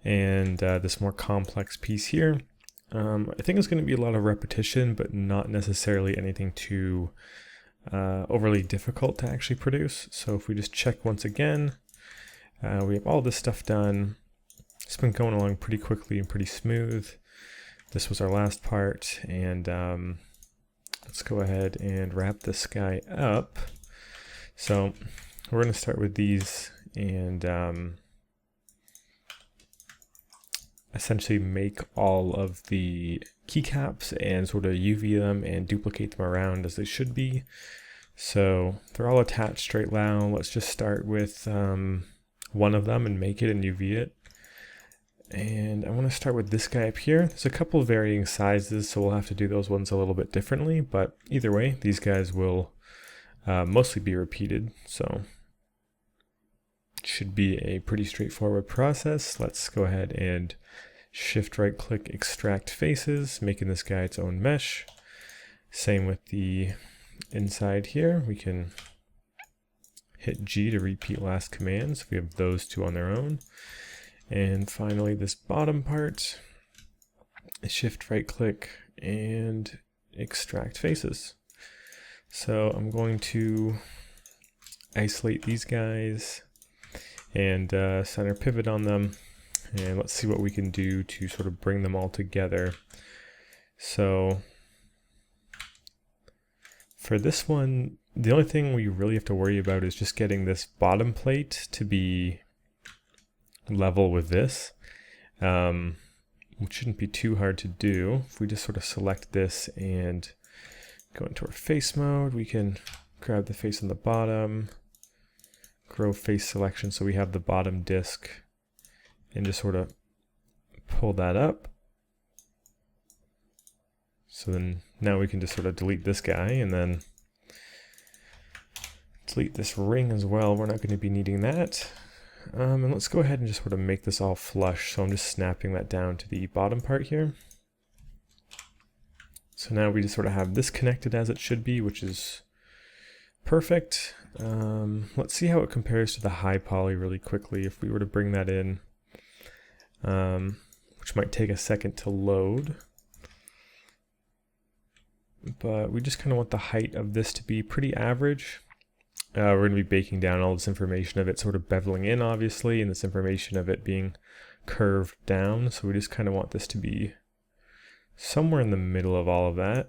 and this more complex piece here. I think it's going to be a lot of repetition, but not necessarily anything too overly difficult to actually produce. So if we just check once again, we have all this stuff done. It's been going along pretty quickly and pretty smooth. This was our last part, and let's go ahead and wrap this guy up. So we're going to start with these and essentially make all of the keycaps and sort of UV them and duplicate them around as they should be. So they're all attached straight now. Let's just start with one of them and make it and UV it. And I want to start with this guy up here. There's a couple of varying sizes, so we'll have to do those ones a little bit differently, but either way, these guys will mostly be repeated, so it should be a pretty straightforward process. Let's go ahead and shift right click extract faces, making this guy its own mesh. Same with the inside here. We can hit G to repeat last commands. We have those two on their own. And finally, this bottom part, shift right click and extract faces. So I'm going to isolate these guys and center pivot on them. And let's see what we can do to sort of bring them all together. So for this one, the only thing we really have to worry about is just getting this bottom plate to be level with this, which shouldn't be too hard to do. If we just sort of select this and go into our face mode, we can grab the face on the bottom, grow face selection so we have the bottom disk, and just sort of pull that up. So then now we can just sort of delete this guy and then delete this ring as well. We're not going to be needing that. And let's go ahead and just sort of make this all flush. So I'm just snapping that down to the bottom part here. So now we just sort of have this connected as it should be, which is perfect. Let's see how it compares to the high poly really quickly. If we were to bring that in, which might take a second to load. But we just kind of want the height of this to be pretty average. We're going to be baking down all this information of it sort of beveling in, obviously, and this information of it being curved down. So we just kind of want this to be somewhere in the middle of all of that.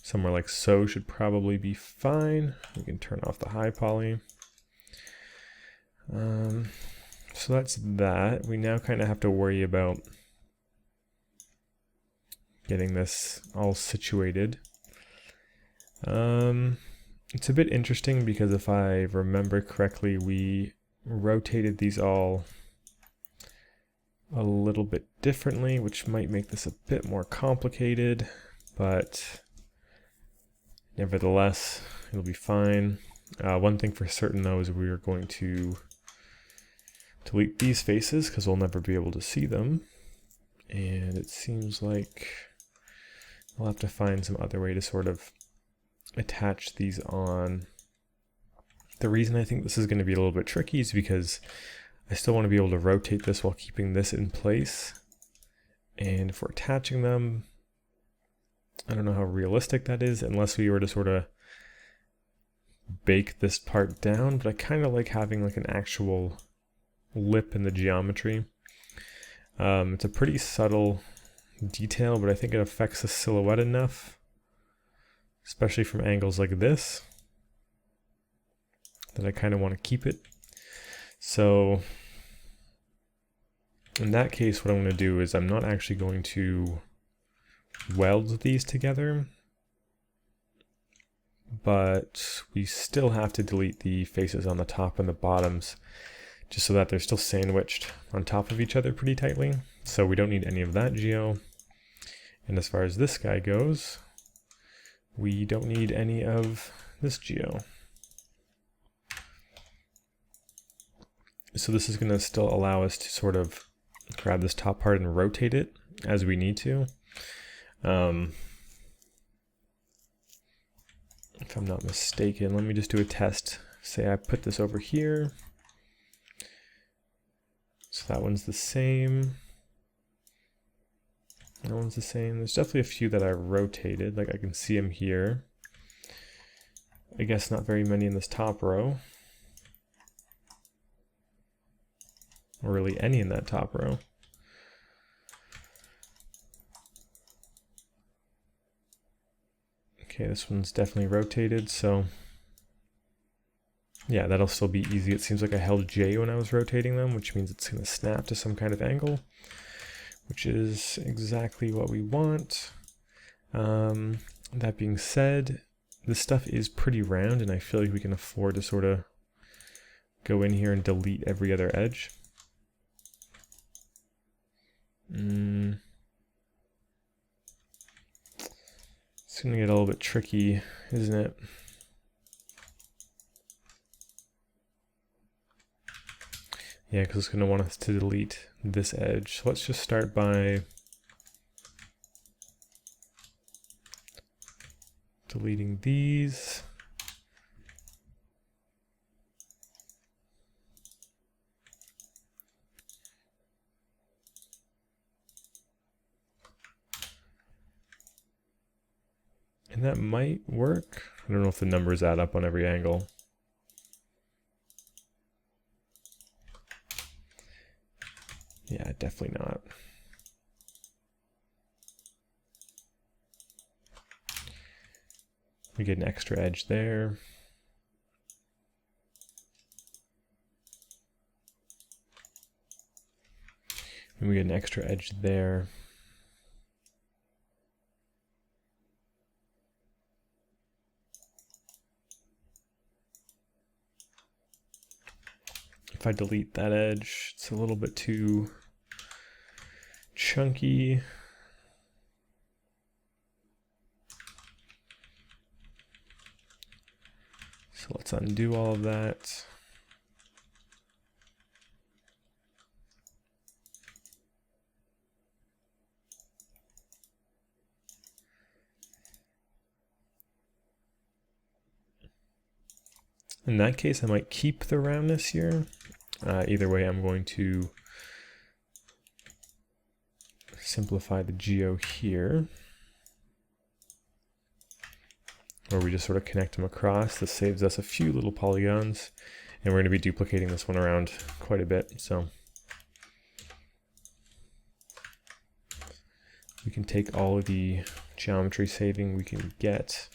Somewhere like so should probably be fine. We can turn off the high poly. So that's that. We now kind of have to worry about getting this all situated. It's a bit interesting because if I remember correctly, we rotated these all a little bit differently, which might make this a bit more complicated, but nevertheless, it'll be fine. One thing for certain though is we are going to delete these faces because we'll never be able to see them. And it seems like we'll have to find some other way to sort of attach these on. The reason I think this is going to be a little bit tricky is because I still want to be able to rotate this while keeping this in place. And if we're attaching them, I don't know how realistic that is unless we were to sort of bake this part down, but I kind of like having like an actual lip in the geometry. It's a pretty subtle detail, but I think it affects the silhouette enough, especially from angles like this, that I kind of want to keep it. So in that case, what I'm going to do is I'm not actually going to weld these together, but we still have to delete the faces on the top and the bottoms just so that they're still sandwiched on top of each other pretty tightly. So we don't need any of that geo. And as far as this guy goes, we don't need any of this geo. So this is going to still allow us to sort of grab this top part and rotate it as we need to. If I'm not mistaken, let me just do a test. Say I put this over here. So that one's the same. That one's the same. There's definitely a few that I rotated, like I can see them here. I guess not very many in this top row. Or really any in that top row. Okay, this one's definitely rotated, so yeah, that'll still be easy. It seems like I held J when I was rotating them, which means it's going to snap to some kind of angle, which is exactly what we want. That being said, this stuff is pretty round, and I feel like we can afford to sort of go in here and delete every other edge. It's going to get a little bit tricky, isn't it? Yeah, because it's going to want us to delete this edge. So let's just start by deleting these. And that might work. I don't know if the numbers add up on every angle. Yeah, definitely not. We get an extra edge there. And we get an extra edge there. If I delete that edge, it's a little bit too chunky. So let's undo all of that. In that case, I might keep the roundness here. Either way, I'm going to simplify the geo here, where we just sort of connect them across. This saves us a few little polygons, and we're going to be duplicating this one around quite a bit. So we can take all of the geometry saving we can get.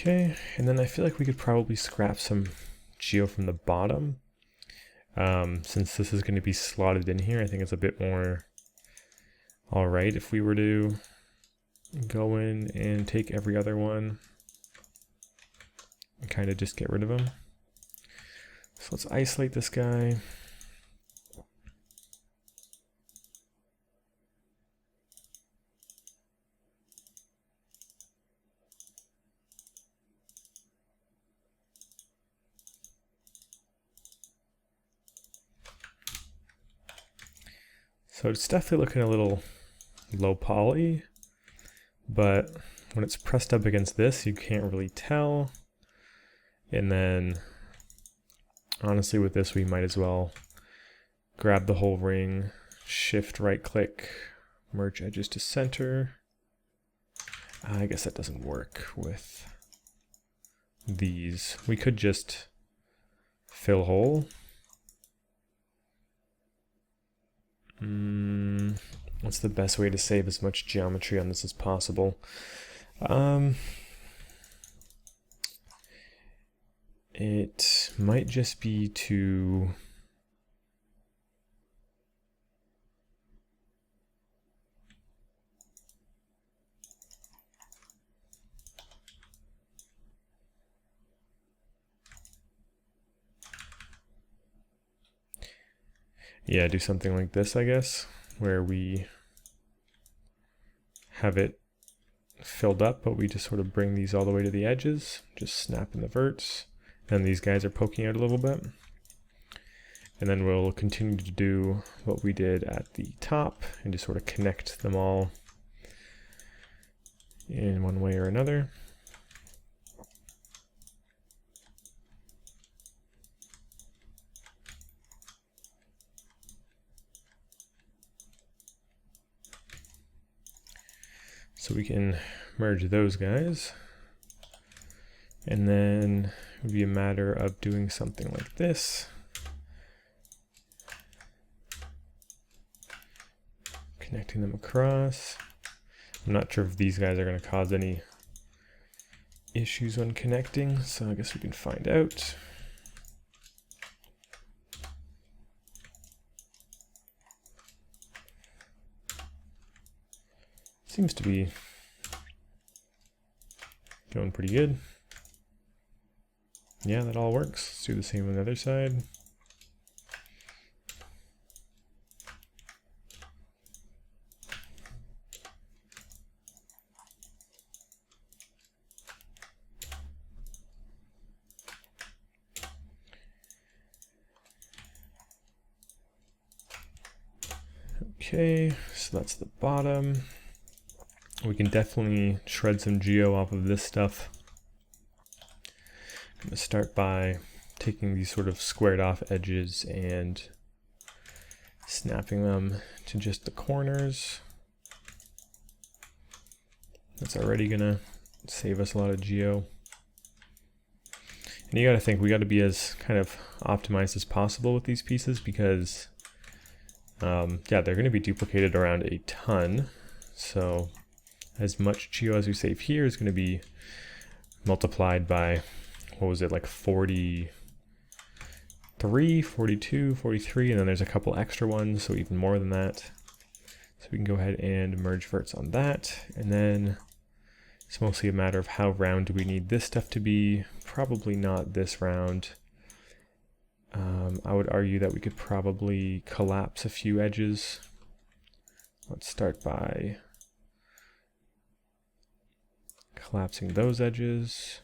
Okay, and then I feel like we could probably scrap some geo from the bottom. Since this is going to be slotted in here, I think it's a bit more alright if we were to go in and take every other one and kind of just get rid of them. So let's isolate this guy. So it's definitely looking a little low poly, but when it's pressed up against this, you can't really tell. And then honestly with this, we might as well grab the whole ring, shift right click, merge edges to center. I guess that doesn't work with these. We could just fill hole. What's the best way to save as much geometry on this as possible? It might just be to do something like this, I guess, where we have it filled up, but we just sort of bring these all the way to the edges, just snap in the verts, and these guys are poking out a little bit. And then we'll continue to do what we did at the top and just sort of connect them all in one way or another. So we can merge those guys, and then it would be a matter of doing something like this. Connecting them across. I'm not sure if these guys are going to cause any issues when connecting, so I guess we can find out. Seems to be going pretty good. Yeah, that all works. Let's do the same on the other side. Okay, so that's the bottom. We can definitely shred some geo off of this stuff. I'm going to start by taking these sort of squared off edges and snapping them to just the corners. That's already going to save us a lot of geo. And you got to think, we got to be as kind of optimized as possible with these pieces because yeah, they're going to be duplicated around a ton. So as much geo as we save here is going to be multiplied by, what was it, like 43, 42, 43, and then there's a couple extra ones, so even more than that. So we can go ahead and merge verts on that, and then it's mostly a matter of how round do we need this stuff to be. Probably not this round. I would argue that we could probably collapse a few edges. Let's start by collapsing those edges.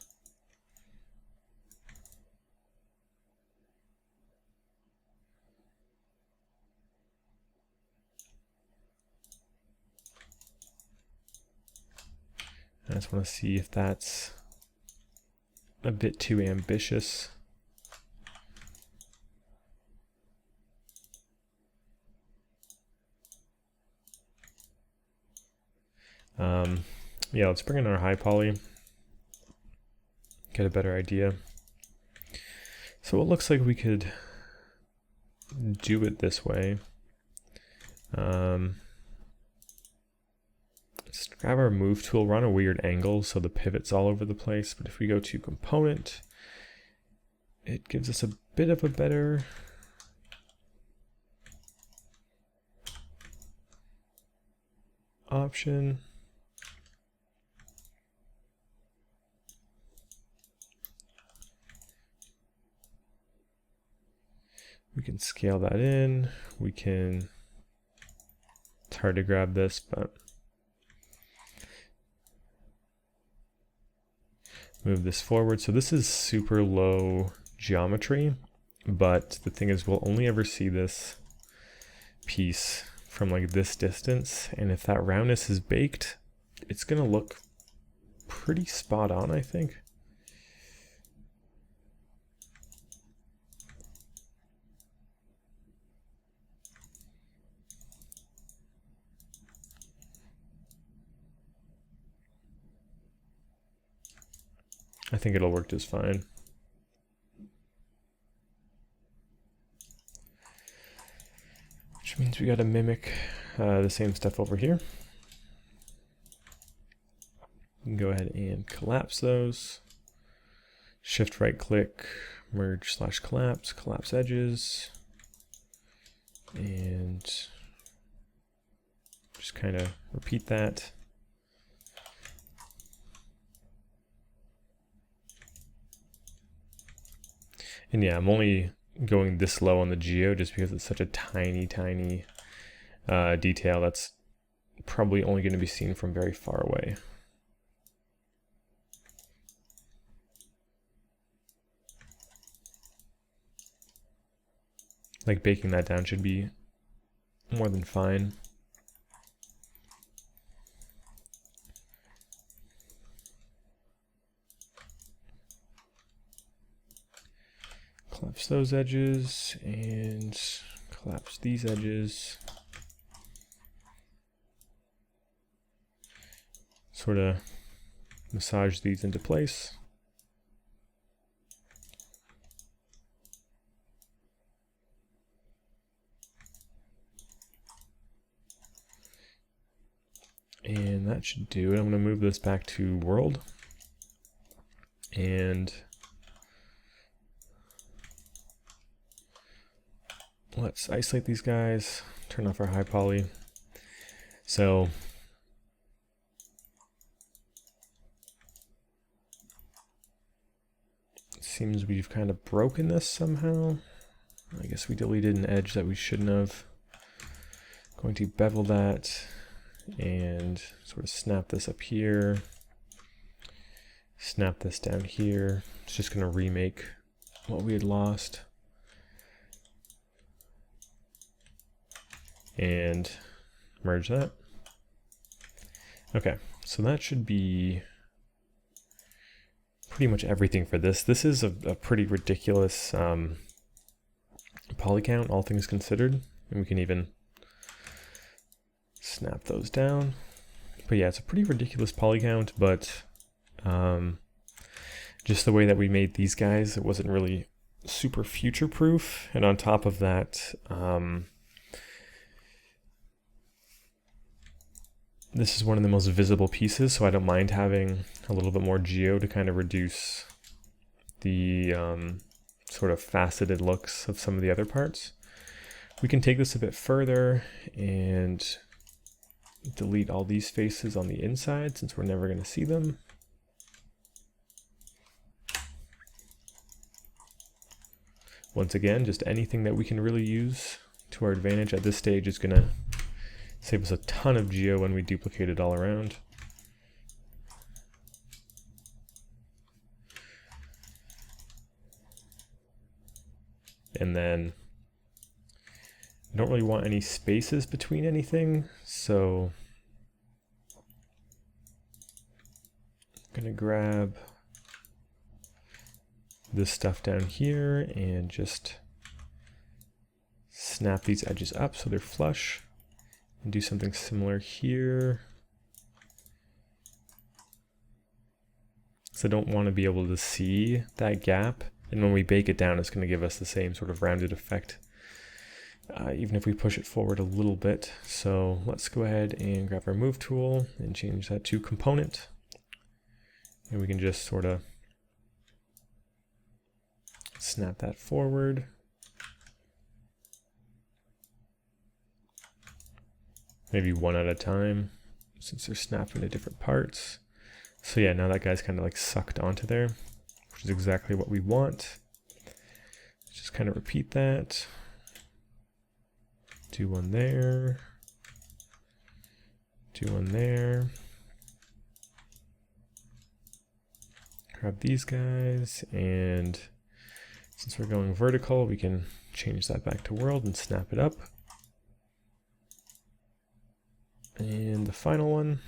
I just want to see if that's a bit too ambitious. Yeah, let's bring in our high poly, get a better idea. So it looks like we could do it this way. Let's grab our move tool. We're on a weird angle, so the pivot's all over the place. But if we go to component, it gives us a bit of a better option. We can scale that in. We can, it's hard to grab this, but move this forward. So this is super low geometry, but the thing is we'll only ever see this piece from like this distance. And if that roundness is baked, it's gonna look pretty spot on, I think. I think it'll work just fine. Which means we gotta mimic the same stuff over here. You can go ahead and collapse those. Shift right click, merge / collapse, collapse edges. And just kind of repeat that. And yeah, I'm only going this low on the geo just because it's such a tiny detail that's probably only going to be seen from very far away. Like baking that down should be more than fine. Collapse those edges and collapse these edges. Sort of massage these into place. And that should do it. I'm going to move this back to world. And let's isolate these guys, turn off our high poly. So it seems we've kind of broken this somehow. I guess we deleted an edge that we shouldn't have. Going to bevel that and sort of snap this up here. Snap this down here. It's just going to remake what we had lost. And merge that. Okay, so that should be pretty much everything for this. This is a pretty ridiculous poly count, all things considered. And we can even snap those down. But yeah, it's a pretty ridiculous poly count, but just the way that we made these guys, it wasn't really super future-proof. And on top of that, this is one of the most visible pieces, so I don't mind having a little bit more geo to kind of reduce the sort of faceted looks of some of the other parts. We can take this a bit further and delete all these faces on the inside since we're never going to see them. Once again, just anything that we can really use to our advantage at this stage is going to save us a ton of geo when we duplicate it all around. And then I don't really want any spaces between anything, so I'm gonna grab this stuff down here and just snap these edges up so they're flush. And do something similar here. So I don't want to be able to see that gap. And when we bake it down, it's going to give us the same sort of rounded effect even if we push it forward a little bit. So let's go ahead and grab our move tool and change that to component. And we can just sort of snap that forward. Maybe one at a time, since they're snapping to different parts. So yeah, now that guy's kind of like sucked onto there, which is exactly what we want. Just kind of repeat that. Do one there. Do one there. Grab these guys, and since we're going vertical, we can change that back to world and snap it up. And the final one.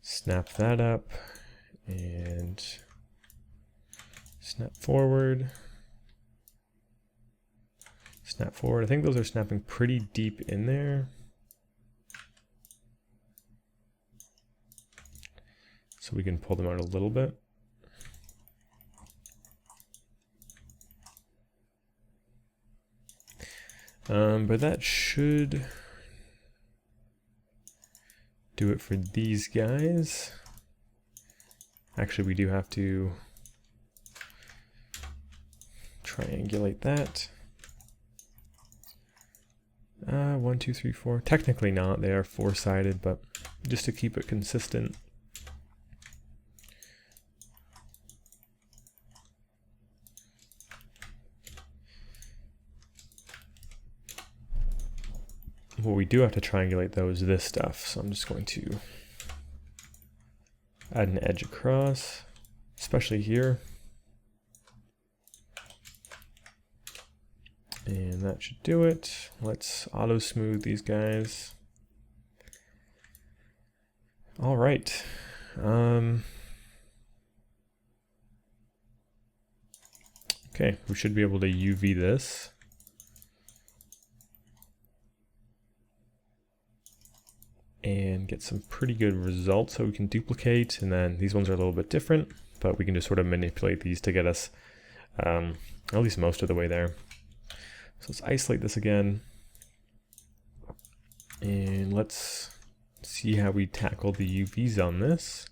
Snap that up and snap forward. Snap forward. I think those are snapping pretty deep in there. So we can pull them out a little bit. But that should do it for these guys. Actually, we do have to triangulate that. 1, 2, 3, 4. Technically not, they are four-sided, but just to keep it consistent. What we do have to triangulate though is this stuff, so I'm just going to add an edge across, especially here. And that should do it. Let's auto smooth these guys. All right. Okay, we should be able to UV this. And get some pretty good results. So we can duplicate, and then these ones are a little bit different, but we can just sort of manipulate these to get us at least most of the way there. So let's isolate this again, and let's see how we tackle the UVs on this.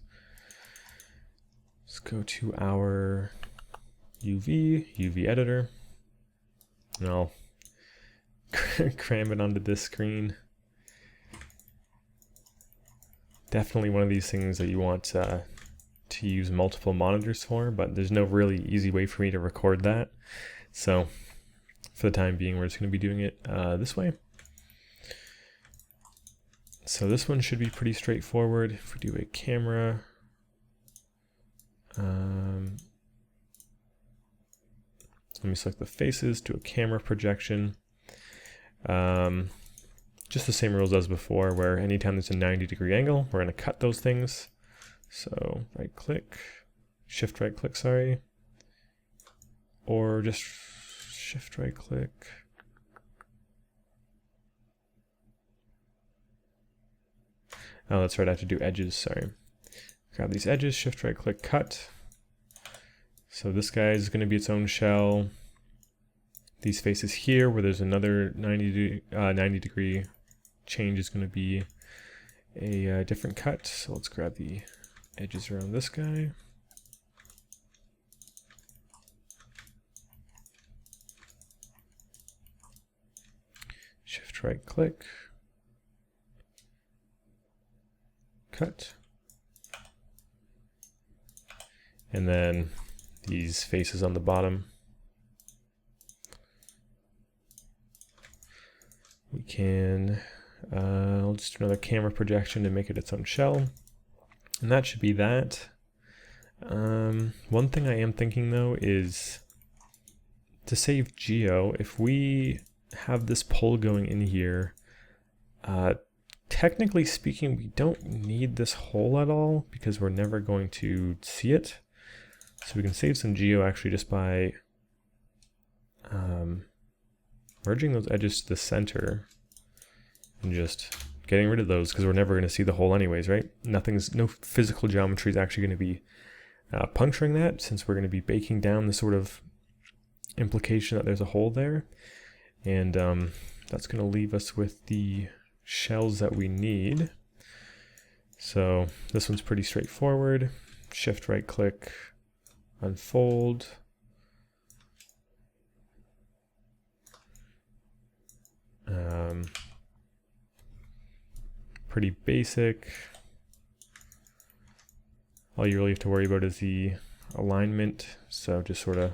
Let's go to our UV editor, and I'll cram it onto this screen. Definitely one of these things that you want to use multiple monitors for, but there's no really easy way for me to record that. So for the time being, we're just going to be doing it this way. So this one should be pretty straightforward. If we do a camera, let me select the faces, do a camera projection. Just the same rules as before, where anytime there's a 90-degree angle, we're going to cut those things. So right click, shift right click, sorry, or just shift right click. Oh, that's right, I have to do edges, sorry. Grab these edges, shift right click, cut. So this guy is going to be its own shell. These faces here, where there's another 90 degree change, is going to be a different cut. So let's grab the edges around this guy. Shift right click, cut. And then these faces on the bottom, we can I'll just do another camera projection to make it its own shell, and that should be that. One thing I am thinking though is to save geo, if we have this pole going in here, technically speaking, we don't need this hole at all because we're never going to see it. So we can save some geo actually just by merging those edges to the center and just getting rid of those because we're never going to see the hole anyways, right? No physical geometry is actually going to be puncturing that, since we're going to be baking down the sort of implication that there's a hole there. And that's going to leave us with the shells that we need. So this one's pretty straightforward. Shift right click, unfold. Pretty basic. All you really have to worry about is the alignment. So just sort of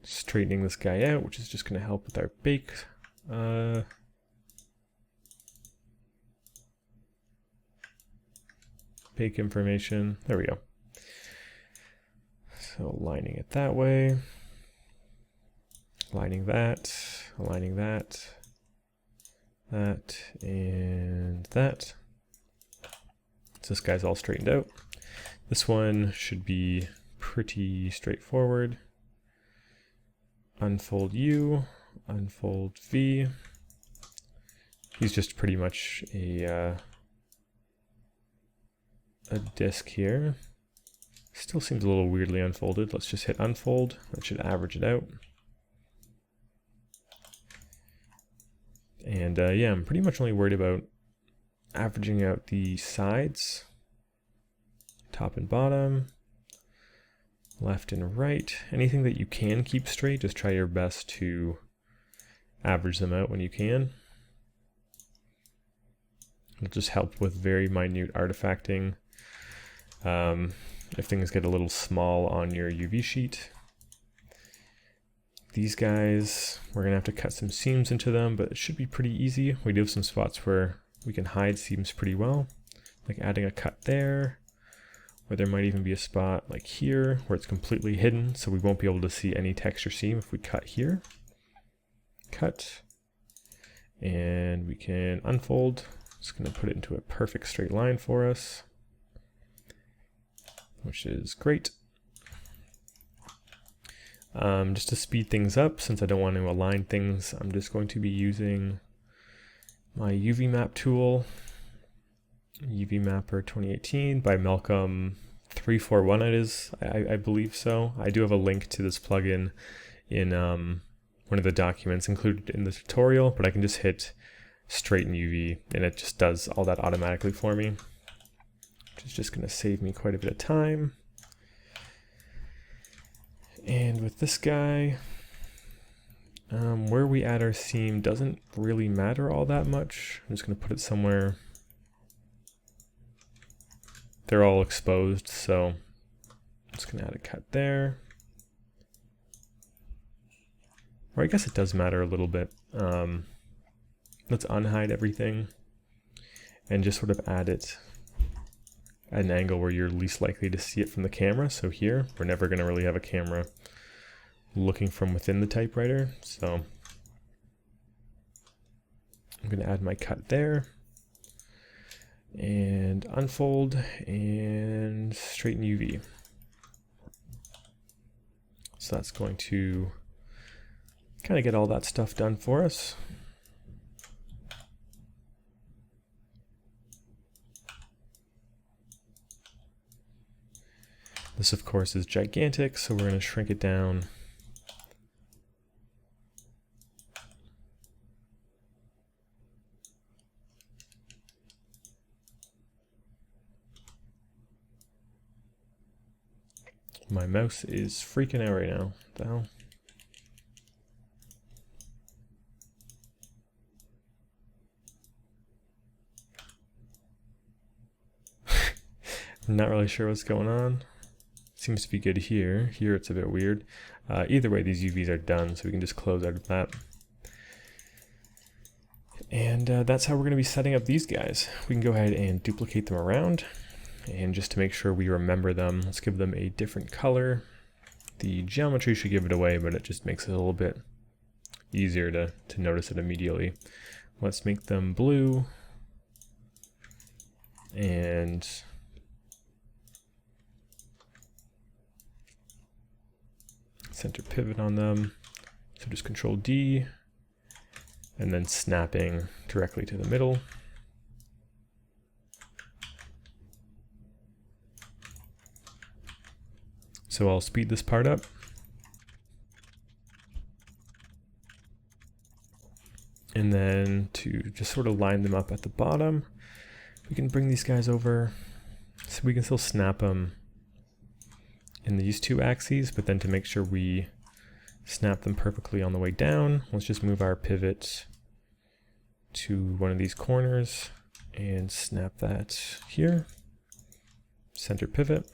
straightening this guy out, which is just going to help with our bake. Bake information. There we go. So aligning it that way. Aligning that. Aligning that. That and that. So this guy's all straightened out. This one should be pretty straightforward. Unfold U, unfold V. He's just pretty much a disk here. Still seems a little weirdly unfolded. Let's just hit unfold. That should average it out. And yeah, I'm pretty much only worried about averaging out the sides, top and bottom, left and right. Anything that you can keep straight, just try your best to average them out when you can. It'll just help with very minute artifacting. If things get a little small on your UV sheet. These guys, we're going to have to cut some seams into them, but it should be pretty easy. We do have some spots where we can hide seams pretty well, like adding a cut there, or there might even be a spot like here where it's completely hidden, so we won't be able to see any texture seam if we cut here. Cut, and we can unfold. It's going to put it into a perfect straight line for us, which is great. Just to speed things up, since I don't want to align things, I'm just going to be using my UV map tool, UV Mapper 2018 by Malcolm 341 it is, I believe so. I do have a link to this plugin in one of the documents included in the tutorial, but I can just hit straighten UV and it just does all that automatically for me, which is just going to save me quite a bit of time. And with this guy, where we add our seam doesn't really matter all that much. I'm just going to put it somewhere. They're all exposed, so I'm just going to add a cut there. Or I guess it does matter a little bit. Let's unhide everything and just sort of add it at an angle where you're least likely to see it from the camera. So here, we're never going to really have a camera looking from within the typewriter. So I'm going to add my cut there and unfold and straighten UV. So that's going to kind of get all that stuff done for us. This, of course, is gigantic, so we're going to shrink it down. My mouse is freaking out right now. What the hell? I'm not really sure what's going on. Seems to be good here. Here it's a bit weird. Either way, these UVs are done, so we can just close out of that. And that's how we're going to be setting up these guys. We can go ahead and duplicate them around. And just to make sure we remember them, let's give them a different color. The geometry should give it away, but it just makes it a little bit easier to notice it immediately. Let's make them blue. And center pivot on them. So just Control D, and then snapping directly to the middle. So I'll speed this part up. And then to just sort of line them up at the bottom, we can bring these guys over so we can still snap them in these two axes, but then to make sure we snap them perfectly on the way down, let's just move our pivot to one of these corners and snap that here, center pivot,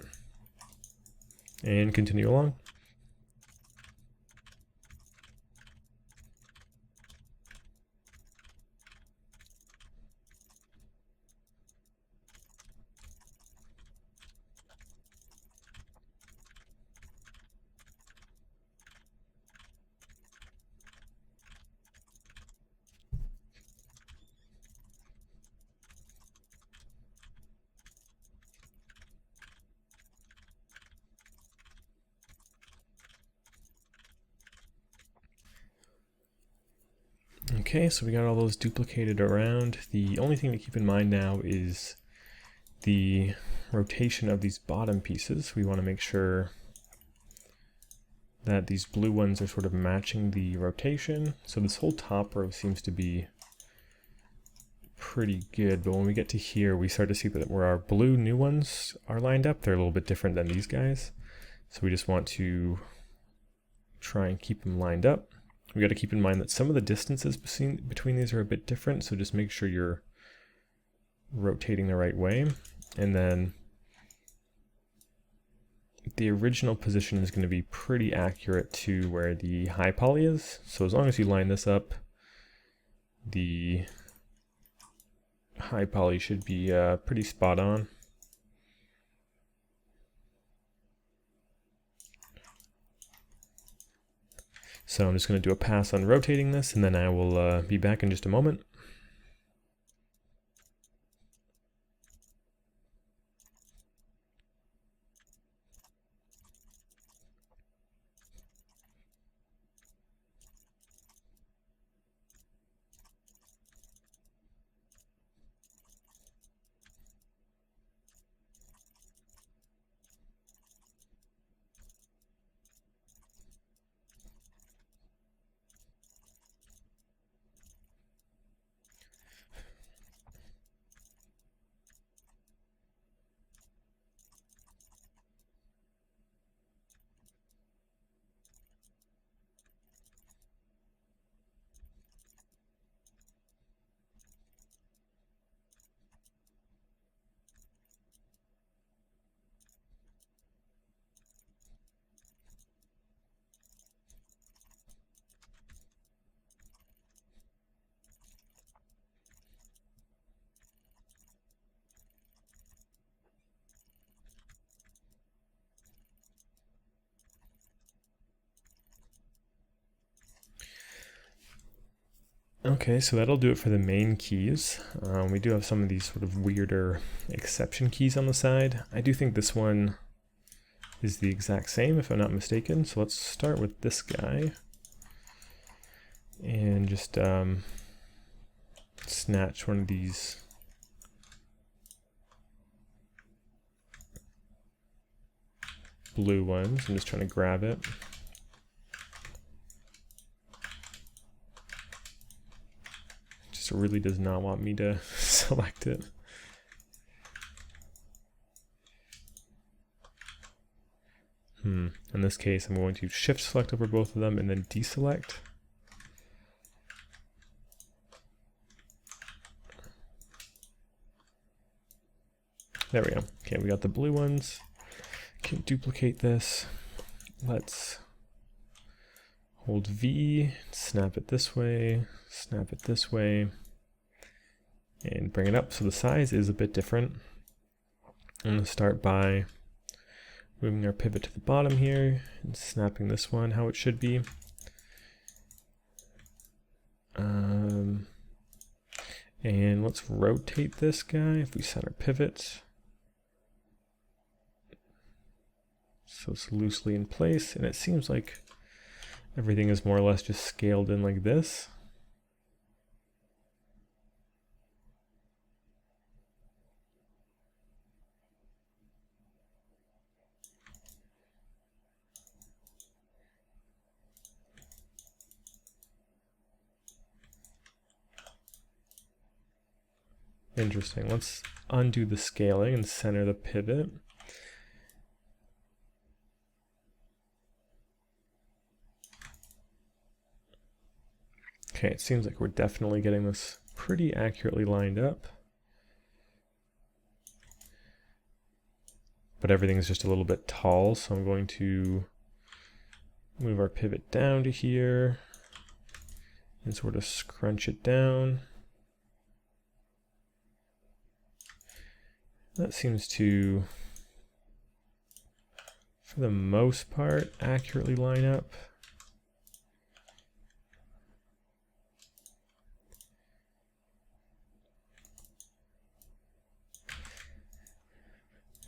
and continue along. Okay, so we got all those duplicated around. The only thing to keep in mind now is the rotation of these bottom pieces. We want to make sure that these blue ones are sort of matching the rotation. So this whole top row seems to be pretty good, but when we get to here, we start to see that where our blue new ones are lined up, they're a little bit different than these guys. So we just want to try and keep them lined up. We got to keep in mind that some of the distances between these are a bit different, so just make sure you're rotating the right way. And then the original position is going to be pretty accurate to where the high poly is. So as long as you line this up, the high poly should be pretty spot on. So I'm just going to do a pass on rotating this, and then I will be back in just a moment. Okay, so that'll do it for the main keys. We do have some of these sort of weirder exception keys on the side. I do think this one is the exact same, if I'm not mistaken. So let's start with this guy and just snatch one of these blue ones. I'm just trying to grab it. Just really does not want me to select it. In this case, I'm going to shift select over both of them and then deselect. There we go. Okay, we got the blue ones. Can duplicate this. Let's hold V, snap it this way, snap it this way, and bring it up. So the size is a bit different. I'm going to start by moving our pivot to the bottom here and snapping this one how it should be. And let's rotate this guy if we center pivot. So it's loosely in place, and it seems like everything is more or less just scaled in like this. Interesting. Let's undo the scaling and center the pivot. Okay, it seems like we're definitely getting this pretty accurately lined up. But everything's just a little bit tall, so I'm going to move our pivot down to here and sort of scrunch it down. That seems to, for the most part, accurately line up.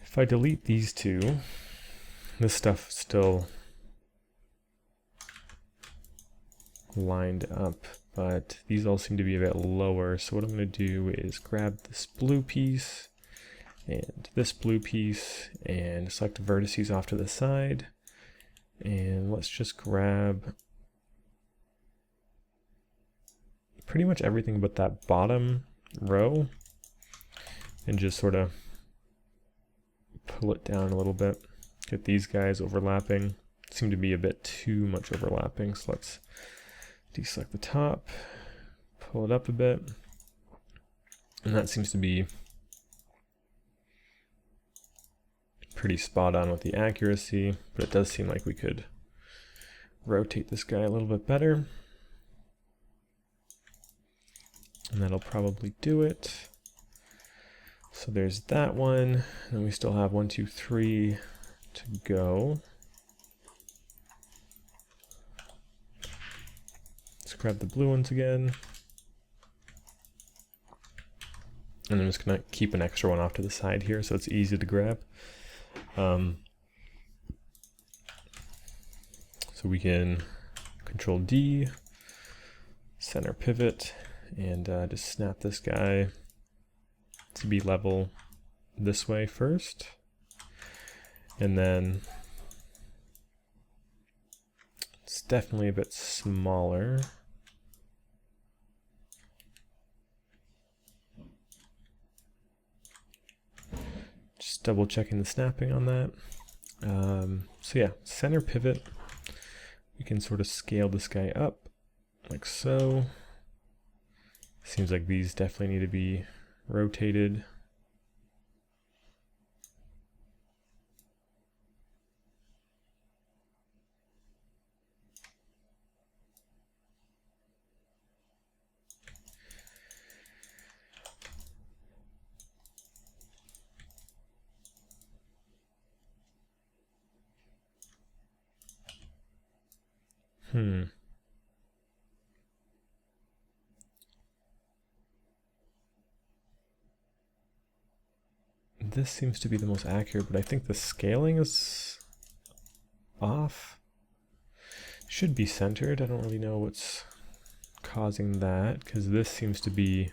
If I delete these two, this stuff still lined up, but these all seem to be a bit lower. So what I'm going to do is grab this blue piece and this blue piece and select vertices off to the side. And let's just grab pretty much everything but that bottom row and just sort of pull it down a little bit. Get these guys overlapping. Seem to be a bit too much overlapping, so let's deselect the top, pull it up a bit, and that seems to be pretty spot on with the accuracy, but it does seem like we could rotate this guy a little bit better, and that'll probably do it. So there's that one, and we still have 1, 2, 3 to go. Let's grab the blue ones again. And I'm just gonna keep an extra one off to the side here so it's easy to grab. So we can Control D, center pivot, and just snap this guy to be level this way first, and then it's definitely a bit smaller. Just double checking the snapping on that. So yeah, center pivot, we can sort of scale this guy up like so. Seems like these definitely need to be rotated. This seems to be the most accurate, but I think the scaling is off. Should be centered. I don't really know what's causing that, because this seems to be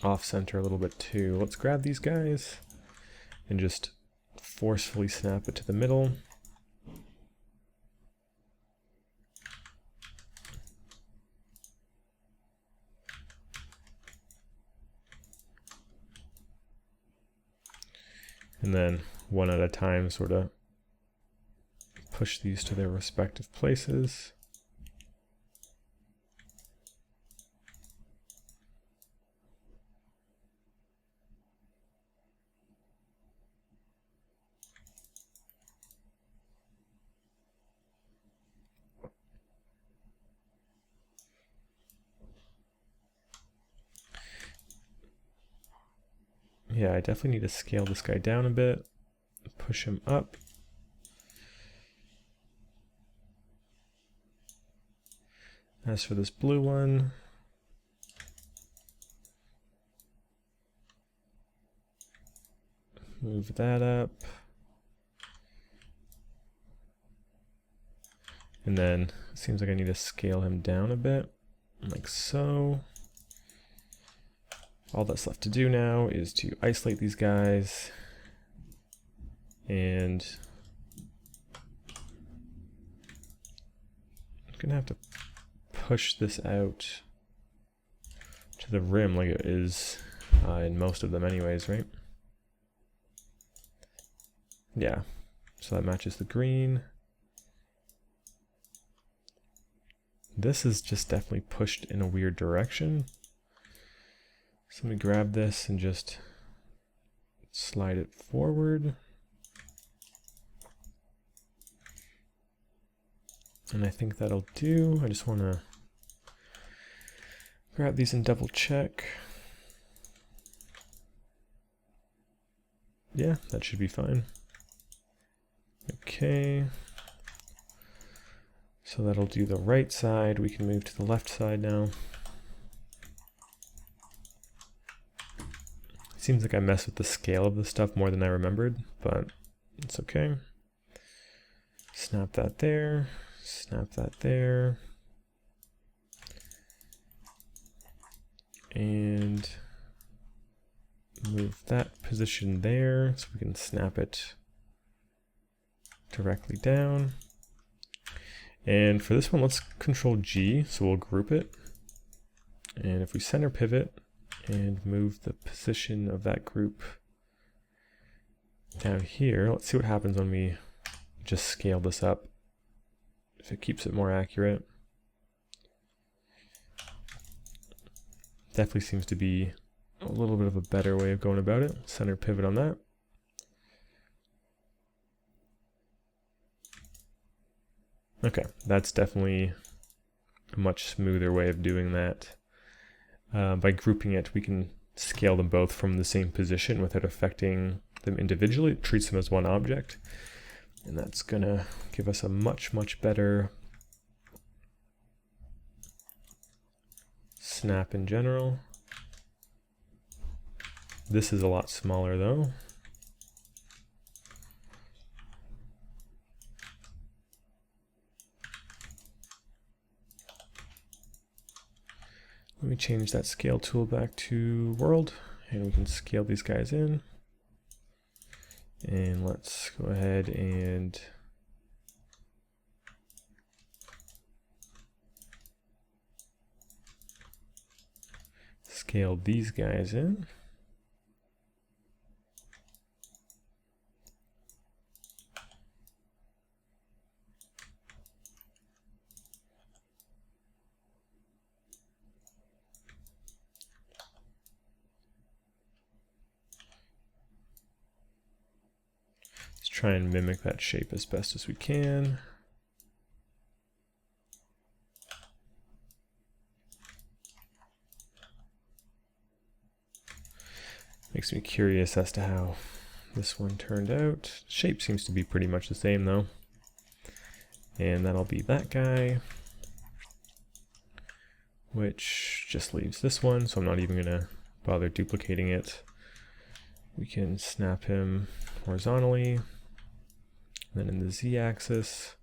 off center a little bit too. Let's grab these guys and just forcefully snap it to the middle. And then one at a time sort of push these to their respective places. Yeah, I definitely need to scale this guy down a bit, push him up. As for this blue one, move that up. And then it seems like I need to scale him down a bit, like so. All that's left to do now is to isolate these guys and I'm gonna have to push this out to the rim like it is in most of them anyways, right? Yeah, so that matches the green. This is just definitely pushed in a weird direction. So let me grab this and just slide it forward. And I think that'll do. I just want to grab these and double check. Yeah, that should be fine. Okay. So that'll do the right side. We can move to the left side now. Seems like I messed with the scale of the stuff more than I remembered, but it's okay. Snap that there, snap that there. And move that position there so we can snap it directly down. And for this one, let's Control G, so we'll group it. And if we center pivot and move the position of that group down here, let's see what happens when we just scale this up, if it keeps it more accurate. Definitely seems to be a little bit of a better way of going about it. Center pivot on that. Okay, that's definitely a much smoother way of doing that. By grouping it, we can scale them both from the same position without affecting them individually. It treats them as one object. And that's gonna give us a much, much better snap in general. This is a lot smaller though. Let me change that scale tool back to world, and we can scale these guys in. And let's go ahead and scale these guys in. Try and mimic that shape as best as we can. Makes me curious as to how this one turned out. Shape seems to be pretty much the same though. And that'll be that guy, which just leaves this one, so I'm not even gonna bother duplicating it. We can snap him horizontally. Then in the z-axis,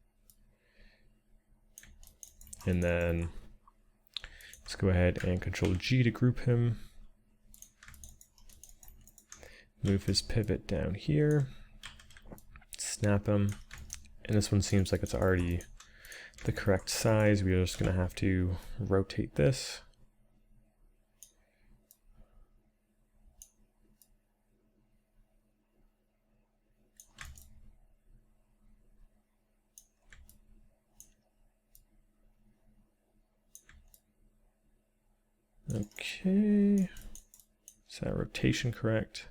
and then let's go ahead and Control G to group him. Move his pivot down here, snap him, and this one seems like it's already the correct size. We're just gonna have to rotate this. Okay, is that rotation correct?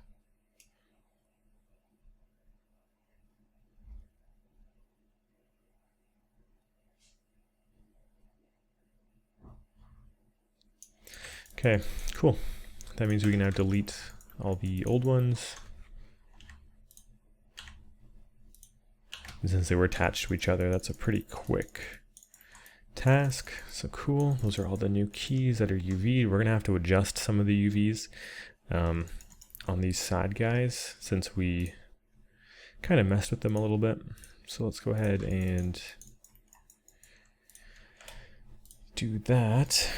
Okay, cool. That means we can now delete all the old ones. And since they were attached to each other, that's a pretty quick task. So cool. Those are all the new keys that are UV. We're gonna have to adjust some of the UVs on these side guys since we kind of messed with them a little bit. So let's go ahead and do that.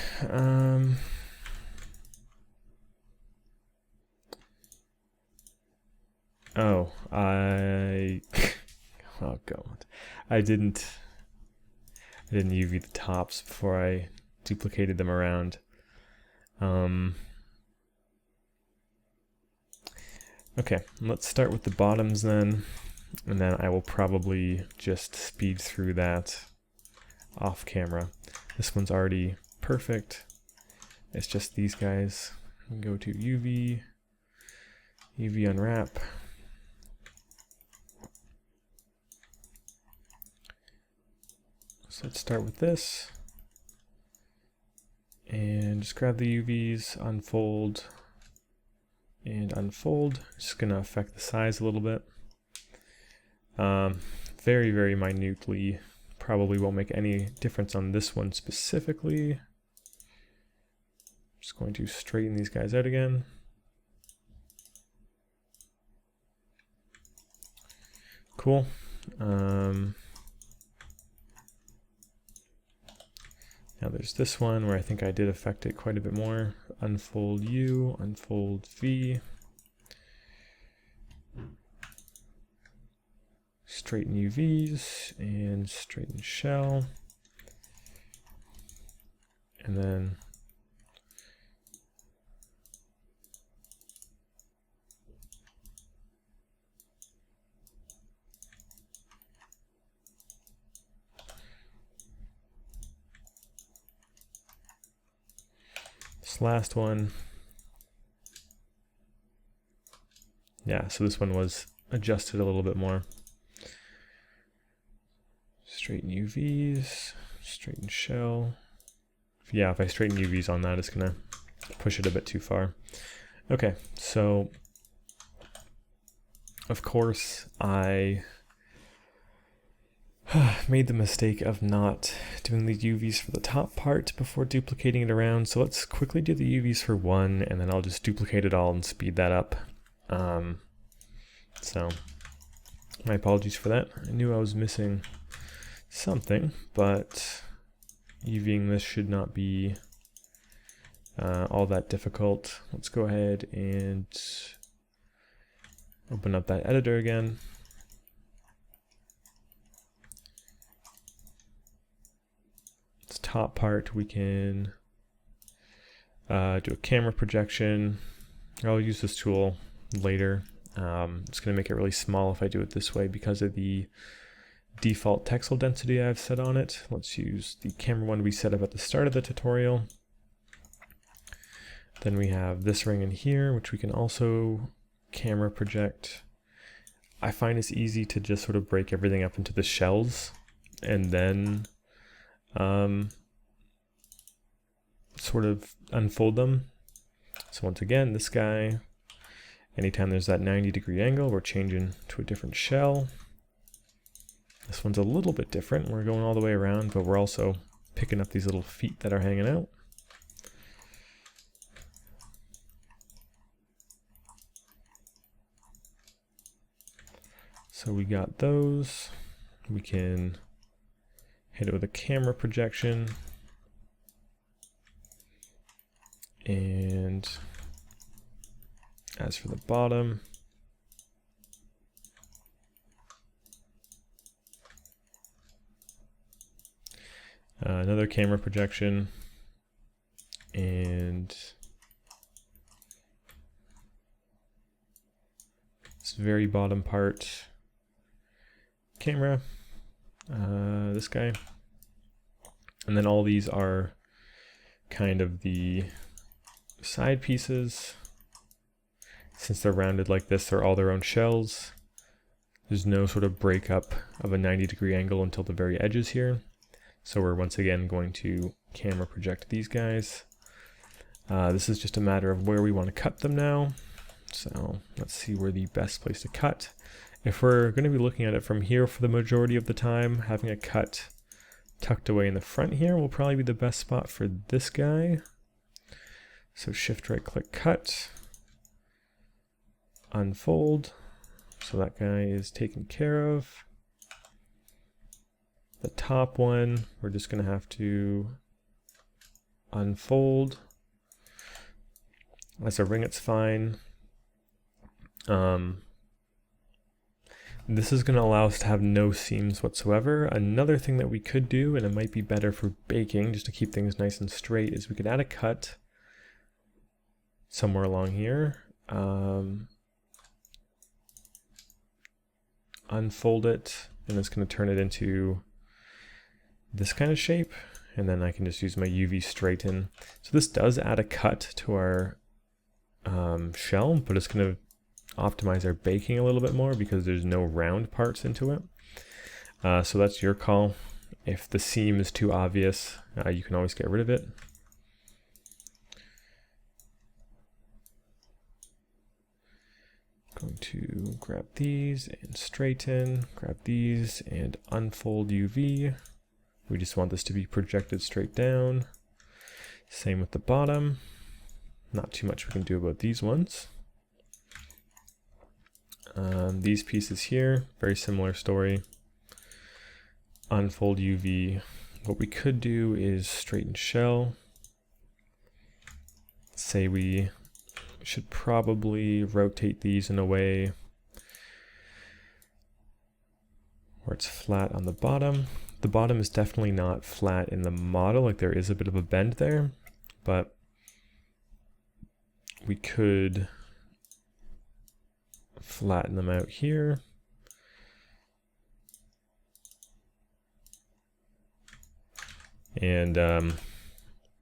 Oh, oh god, I didn't UV the tops before I duplicated them around. Okay, let's start with the bottoms then, and then I will probably just speed through that off camera. This one's already perfect. It's just these guys. Go to UV, UV unwrap. So let's start with this. And just grab the UVs, unfold, and unfold. Just gonna affect the size a little bit. Very, very minutely. Probably won't make any difference on this one specifically. Just going to straighten these guys out again. Cool. Now there's this one where I think I did affect it quite a bit more. Unfold U, unfold V. Straighten UVs and straighten shell. And then this last one. Yeah, so this one was adjusted a little bit more. Straighten UVs, straighten shell. Yeah, if I straighten UVs on that, it's gonna push it a bit too far. Okay, so of course I made the mistake of not doing the UVs for the top part before duplicating it around. So let's quickly do the UVs for one, and then I'll just duplicate it all and speed that up. So my apologies for that. I knew I was missing something, but UVing this should not be all that difficult. Let's go ahead and open up that editor again. This top part, we can do a camera projection. I'll use this tool later. It's going to make it really small if I do it this way because of the default texel density I've set on it. Let's use the camera one we set up at the start of the tutorial. Then we have this ring in here, which we can also camera project. I find it's easy to just sort of break everything up into the shells and then sort of unfold them. So once again, this guy, anytime there's that 90-degree angle, we're changing to a different shell. This one's a little bit different. We're going all the way around, but we're also picking up these little feet that are hanging out. So we got those. We can hit it with a camera projection. And as for the bottom, another camera projection, and this very bottom part, camera, this guy, and then all these are kind of the side pieces. Since they're rounded like this, they're all their own shells. There's no sort of breakup of a 90-degree angle until the very edges here. So we're once again going to camera project these guys. This is just a matter of where we want to cut them now. So let's see where the best place to cut. If we're going to be looking at it from here for the majority of the time, having a cut tucked away in the front here will probably be the best spot for this guy. So shift right click cut, unfold. So that guy is taken care of. The top one, we're just going to have to unfold. As a ring, it's fine. This is going to allow us to have no seams whatsoever. Another thing that we could do, and it might be better for baking, just to keep things nice and straight, is we could add a cut somewhere along here. Unfold it, and it's going to turn it into this kind of shape, and then I can just use my UV straighten. So this does add a cut to our shell, but it's going to optimize our baking a little bit more because there's no round parts into it. So that's your call. If the seam is too obvious, you can always get rid of it. Going to grab these and straighten, grab these and unfold UV. We just want this to be projected straight down. Same with the bottom. Not too much we can do about these ones. These pieces here, very similar story. Unfold UV. What we could do is straighten shell. Say we should probably rotate these in a way where it's flat on the bottom. The bottom is definitely not flat in the model, like there is a bit of a bend there, but we could flatten them out here. And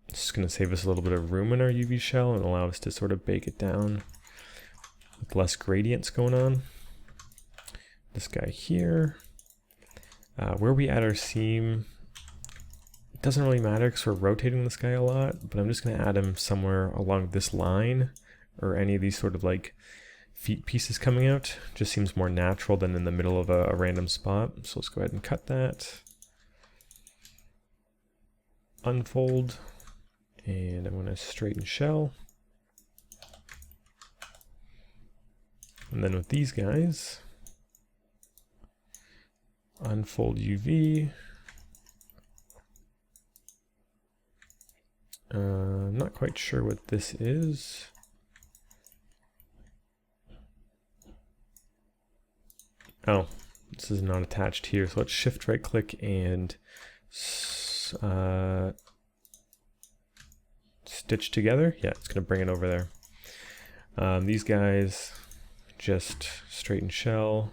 it's just going to save us a little bit of room in our UV shell and allow us to sort of bake it down with less gradients going on. This guy here, where we add our seam, it doesn't really matter because we're rotating this guy a lot, but I'm just going to add him somewhere along this line or any of these sort of like feet pieces coming out. Just seems more natural than in the middle of a random spot. So let's go ahead and cut that. Unfold. And I'm going to straighten shell. And then with these guys, unfold UV. I'm not quite sure what this is. Oh, this is not attached here. So let's shift right click and stitch together. Yeah, it's going to bring it over there. These guys, just straighten shell,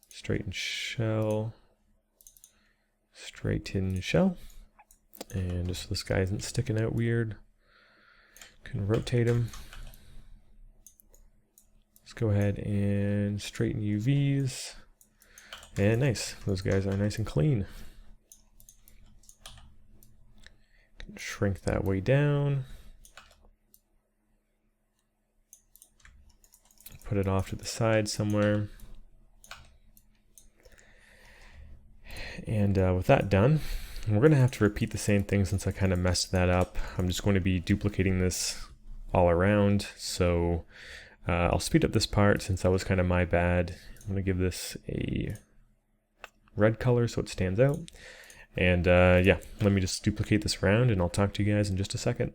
straighten shell, straighten shell. And just so this guy isn't sticking out weird, can rotate him. Let's go ahead and straighten UVs. And nice, those guys are nice and clean. Can shrink that way down. Put it off to the side somewhere. And with that done, we're going to have to repeat the same thing since I kind of messed that up. I'm just going to be duplicating this all around. So I'll speed up this part since that was kind of my bad. I'm going to give this a red color so it stands out. And yeah, let me just duplicate this around and I'll talk to you guys in just a second.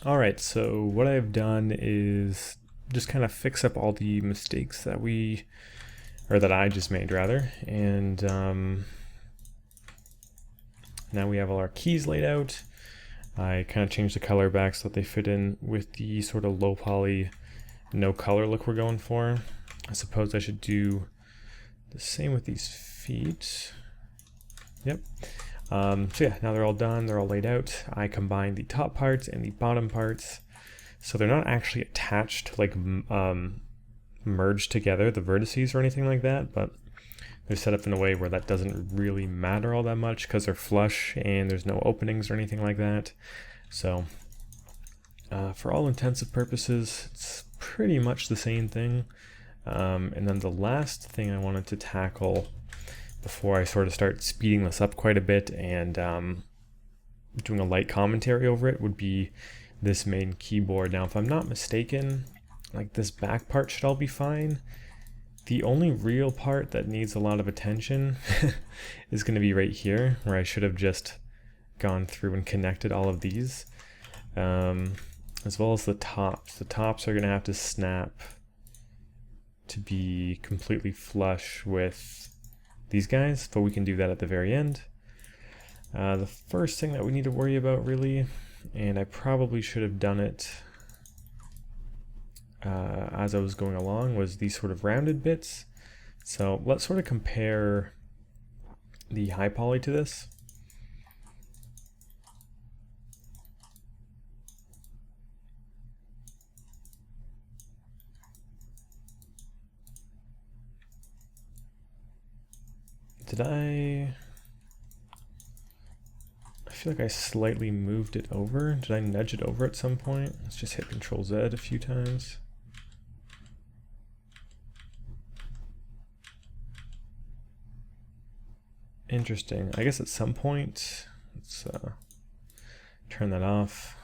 Alright, so what I've done is just kind of fix up all the mistakes that that I just made rather, and now we have all our keys laid out. I kind of changed the color back so that they fit in with the sort of low poly, no color look we're going for. I suppose I should do the same with these feet. Yep. So yeah, now they're all done, they're all laid out. I combined the top parts and the bottom parts. So they're not actually attached, like merged together, the vertices or anything like that, but they're set up in a way where that doesn't really matter all that much because they're flush and there's no openings or anything like that. So for all intents and purposes, it's pretty much the same thing. And then the last thing I wanted to tackle before I sort of start speeding this up quite a bit and doing a light commentary over it would be this main keyboard. Now, if I'm not mistaken, like this back part should all be fine. The only real part that needs a lot of attention is going to be right here, where I should have just gone through and connected all of these, as well as the tops. The tops are going to have to snap to be completely flush with these guys, but we can do that at the very end. The first thing that we need to worry about really, and I probably should have done it as I was going along, was these sort of rounded bits. So let's sort of compare the high poly to this. Did I feel like I slightly moved it over. Did I nudge it over at some point? Let's just hit Control Z a few times. Interesting. I guess at some point, let's turn that off.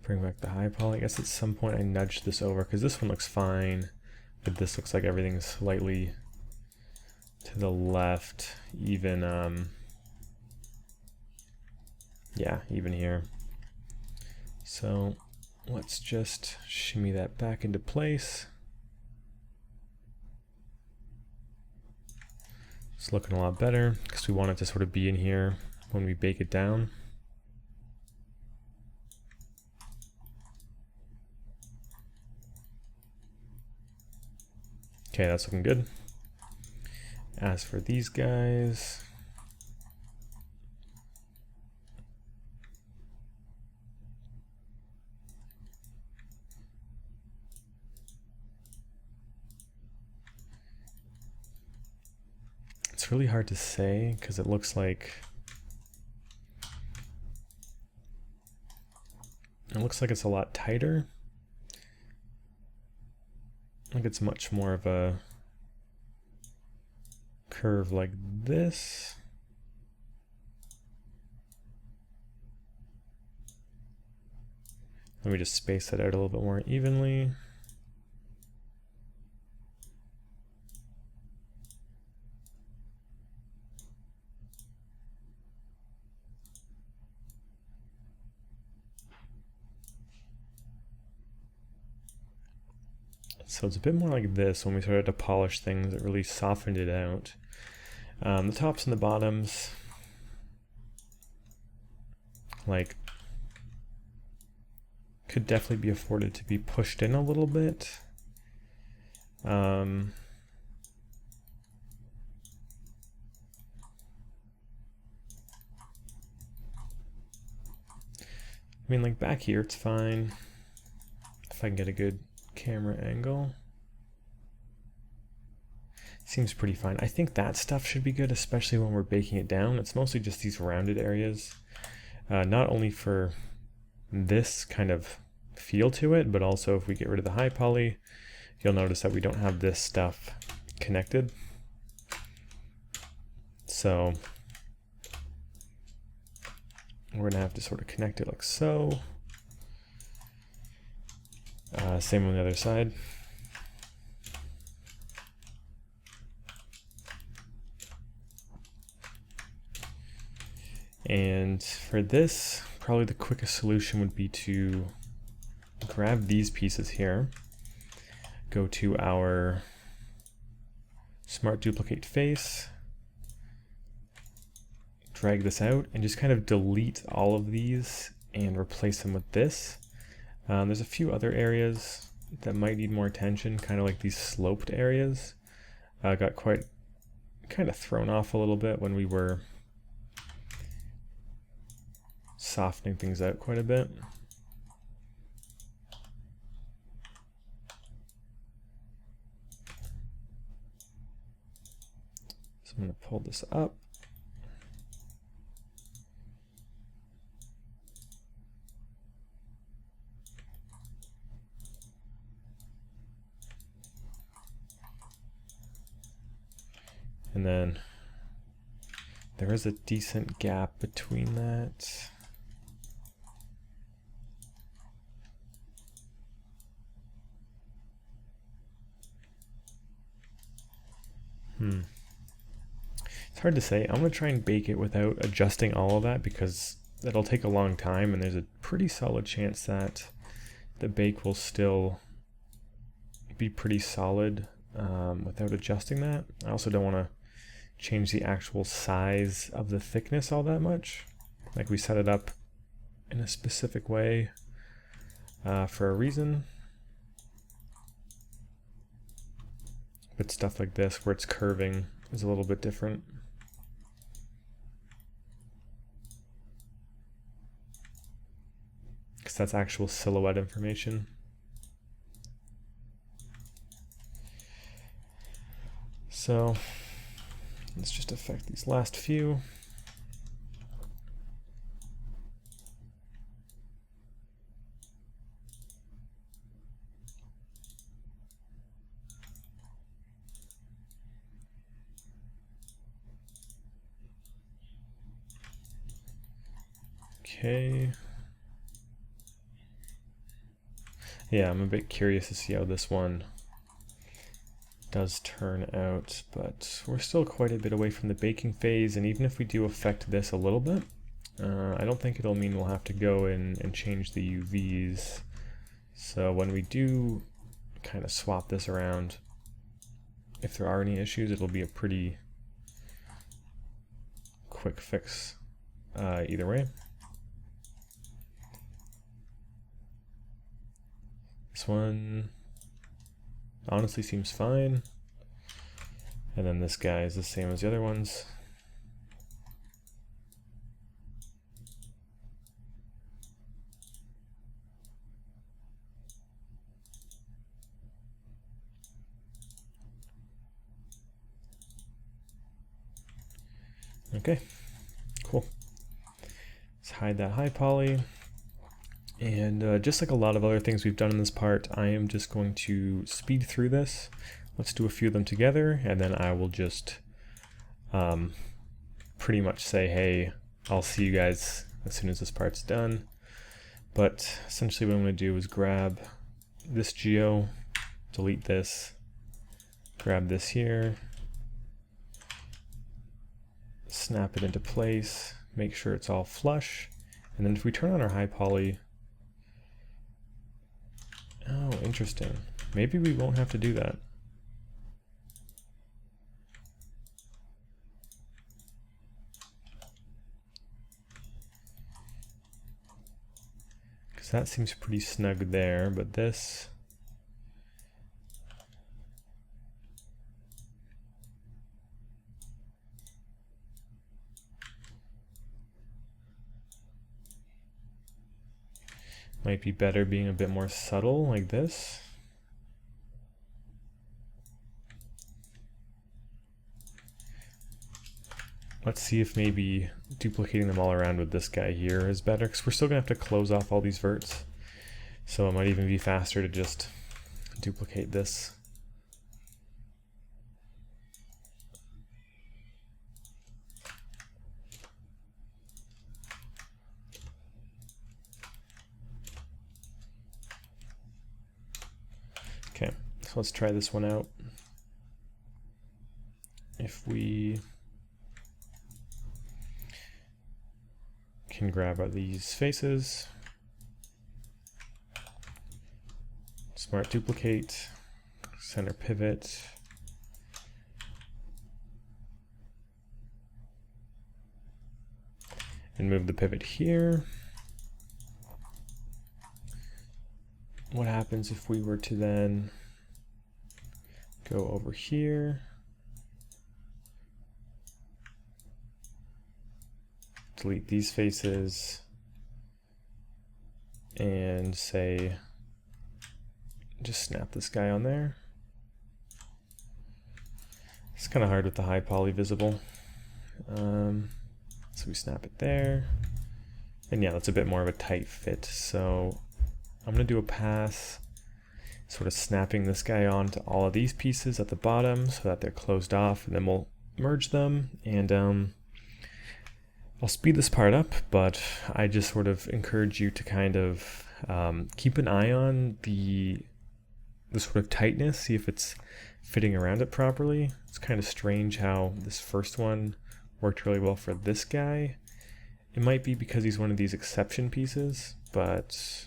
Bring back the high poly. I guess at some point I nudged this over because this one looks fine, but this looks like everything's slightly to the left, even yeah, even here. So let's just shimmy that back into place. It's looking a lot better because we want it to sort of be in here when we bake it down. Okay, that's looking good. As for these guys, it's really hard to say because it looks like it's a lot tighter. Like it's much more of a curve like this. Let me just space that out a little bit more evenly. So it's a bit more like this. When we started to polish things, it really softened it out. The tops and the bottoms, like, could definitely be afforded to be pushed in a little bit. I mean, like back here, it's fine. If I can get a good camera angle. Seems pretty fine. I think that stuff should be good, especially when we're baking it down. It's mostly just these rounded areas. Not only for this kind of feel to it, but also if we get rid of the high poly, you'll notice that we don't have this stuff connected. So we're gonna have to sort of connect it like so. Same on the other side. And for this, probably the quickest solution would be to grab these pieces here, go to our Smart Duplicate Face, drag this out, and just kind of delete all of these and replace them with this. There's a few other areas that might need more attention, kind of like these sloped areas. Got quite kind of thrown off a little bit when we were softening things out quite a bit. So I'm going to pull this up. And then there is a decent gap between that. It's hard to say. I'm going to try and bake it without adjusting all of that because that'll take a long time, and there's a pretty solid chance that the bake will still be pretty solid without adjusting that. I also don't want to change the actual size of the thickness all that much. Like, we set it up in a specific way for a reason. But stuff like this, where it's curving, is a little bit different. Because that's actual silhouette information. So let's just affect these last few. Okay. Yeah, I'm a bit curious to see how this one does turn out, but we're still quite a bit away from the baking phase, and even if we do affect this a little bit, I don't think it'll mean we'll have to go in and change the UVs. So when we do kind of swap this around, if there are any issues, it'll be a pretty quick fix either way. This one honestly seems fine. And then this guy is the same as the other ones. Okay, cool. Let's hide that high poly. And just like a lot of other things we've done in this part, I am just going to speed through this. Let's do a few of them together, and then I will just pretty much say, hey, I'll see you guys as soon as this part's done. But essentially what I'm going to do is grab this geo, delete this, grab this here, snap it into place, make sure it's all flush, and then if we turn on our high poly, oh, interesting. Maybe we won't have to do that. Because that seems pretty snug there, but this... might be better being a bit more subtle like this. Let's see if maybe duplicating them all around with this guy here is better, because we're still gonna have to close off all these verts. So it might even be faster to just duplicate this. Okay, so let's try this one out. If we can grab these faces, smart duplicate, center pivot, and move the pivot here. What happens if we were to then go over here, delete these faces, and say, just snap this guy on there. It's kind of hard with the high poly visible. So we snap it there. And yeah, that's a bit more of a tight fit. So I'm going to do a pass, sort of snapping this guy onto all of these pieces at the bottom so that they're closed off, and then we'll merge them. And I'll speed this part up, but I just sort of encourage you to kind of keep an eye on the sort of tightness, see if it's fitting around it properly. It's kind of strange how this first one worked really well for this guy. It might be because he's one of these exception pieces, but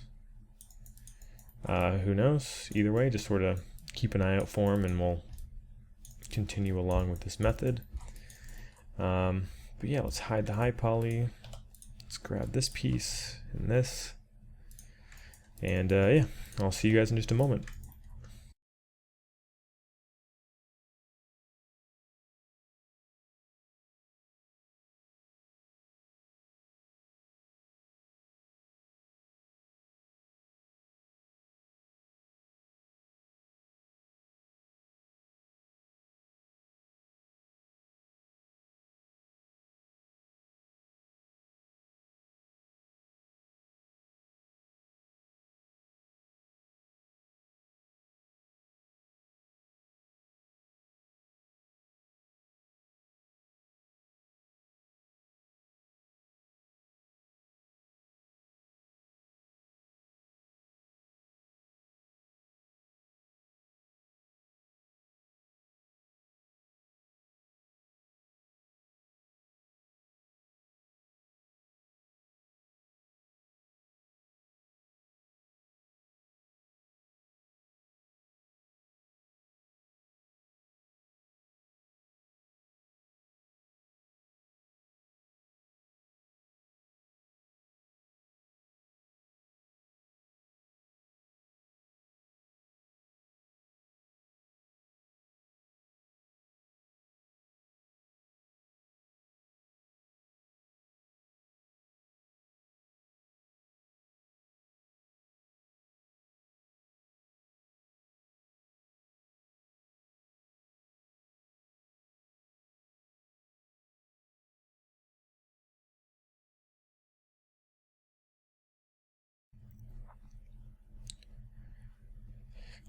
who knows? Either way, just sort of keep an eye out for him, and we'll continue along with this method. But yeah, let's hide the high poly. Let's grab this piece and this. And yeah, I'll see you guys in just a moment.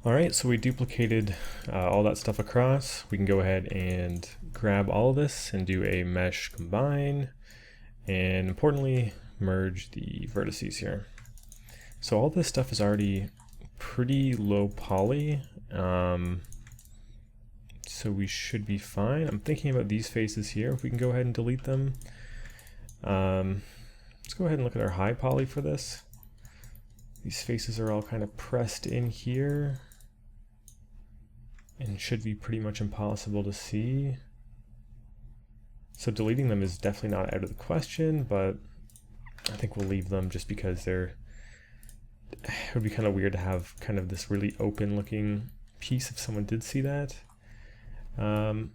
Alright, so we duplicated all that stuff across. We can go ahead and grab all of this and do a mesh combine, and importantly, merge the vertices here. So all this stuff is already pretty low poly, so we should be fine. I'm thinking about these faces here, if we can go ahead and delete them. Let's go ahead and look at our high poly for this. These faces are all kind of pressed in here and should be pretty much impossible to see. So deleting them is definitely not out of the question, but I think we'll leave them just because it would be kind of weird to have kind of this really open looking piece if someone did see that. I'm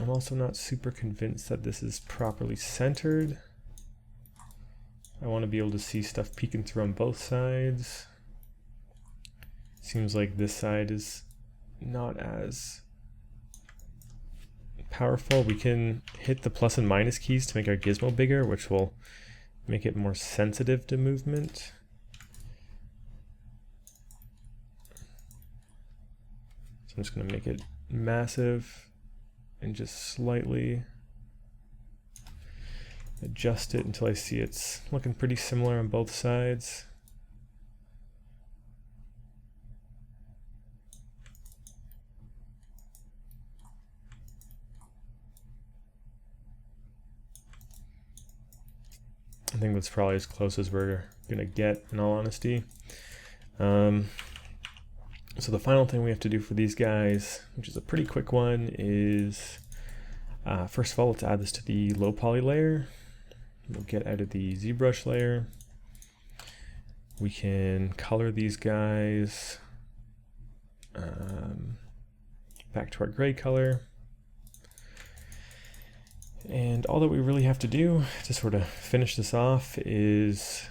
also not super convinced that this is properly centered. I want to be able to see stuff peeking through on both sides. Seems like this side is not as powerful. We can hit the plus and minus keys to make our gizmo bigger, which will make it more sensitive to movement. So I'm just going to make it massive and just slightly adjust it until I see it's looking pretty similar on both sides. think that's probably as close as we're gonna get, in all honesty. So the final thing we have to do for these guys, which is a pretty quick one, is first of all, let's add this to the low poly layer. We'll get out of the ZBrush layer. We can color these guys back to our gray color. And all that we really have to do to sort of finish this off is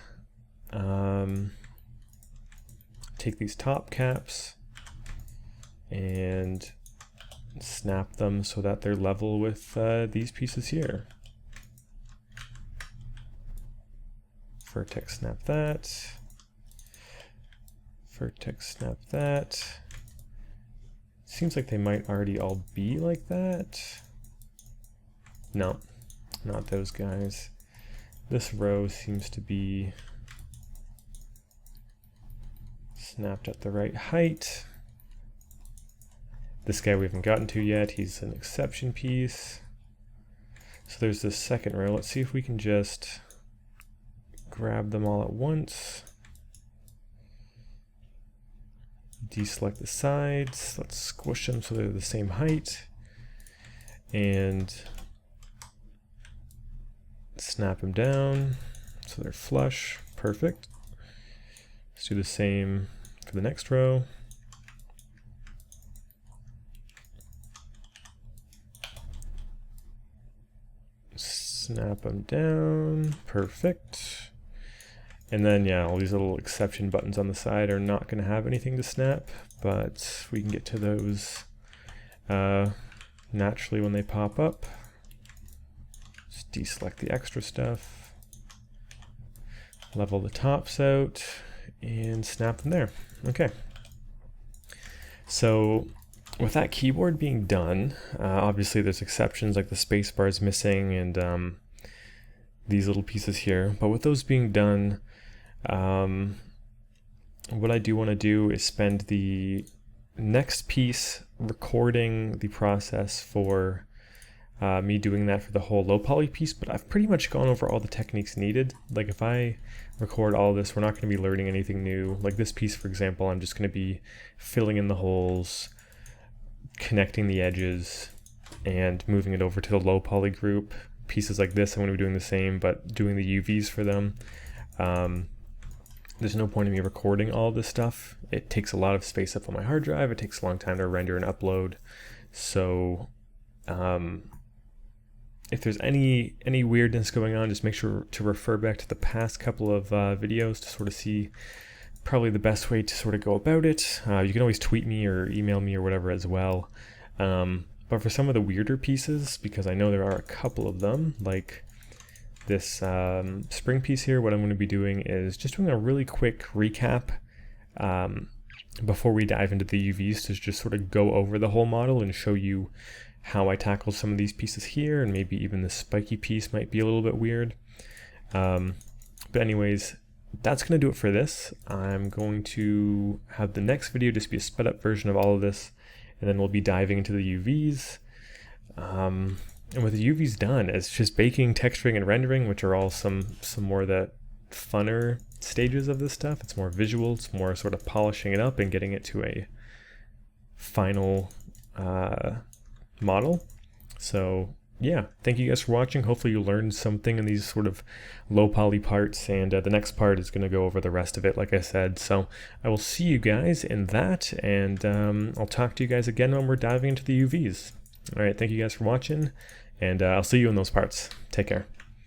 take these top caps and snap them so that they're level with these pieces here. Vertex snap that. Vertex snap that. Seems like they might already all be like that. No, not those guys. This row seems to be snapped at the right height. This guy we haven't gotten to yet. He's an exception piece. So there's this second row. Let's see if we can just grab them all at once. Deselect the sides. Let's squish them so they're the same height. And snap them down so they're flush. Perfect. Let's do the same for the next row. Snap them down. Perfect. And then, yeah, all these little exception buttons on the side are not going to have anything to snap, but we can get to those naturally when they pop up. Just deselect the extra stuff. Level the tops out and snap them there. Okay. So with that keyboard being done, obviously there's exceptions like the space bar is missing and these little pieces here, but with those being done, what I do want to do is spend the next piece recording the process for me doing that for the whole low poly piece, but I've pretty much gone over all the techniques needed. Like if I record all this, we're not going to be learning anything new. Like this piece, for example, I'm just going to be filling in the holes, connecting the edges, and moving it over to the low poly group. Pieces like this, I'm going to be doing the same, but doing the UVs for them. There's no point in me recording all this stuff. It takes a lot of space up on my hard drive. It takes a long time to render and upload. So if there's any weirdness going on, just make sure to refer back to the past couple of videos to sort of see probably the best way to sort of go about it. You can always tweet me or email me or whatever as well. But for some of the weirder pieces, because I know there are a couple of them, like this spring piece here, what I'm going to be doing is just doing a really quick recap before we dive into the UVs to just sort of go over the whole model and show you how I tackled some of these pieces here, and maybe even the spiky piece might be a little bit weird. But anyways, that's going to do it for this. I'm going to have the next video just be a sped up version of all of this, and then we'll be diving into the UVs. And with the UVs done, it's just baking, texturing, and rendering, which are all some more of the funner stages of this stuff. It's more visual, it's more sort of polishing it up and getting it to a final model. So yeah, thank you guys for watching. Hopefully you learned something in these sort of low poly parts, and the next part is going to go over the rest of it, like I said. So I will see you guys in that, and I'll talk to you guys again when we're diving into the UVs. All right, thank you guys for watching, and I'll see you in those parts. Take care.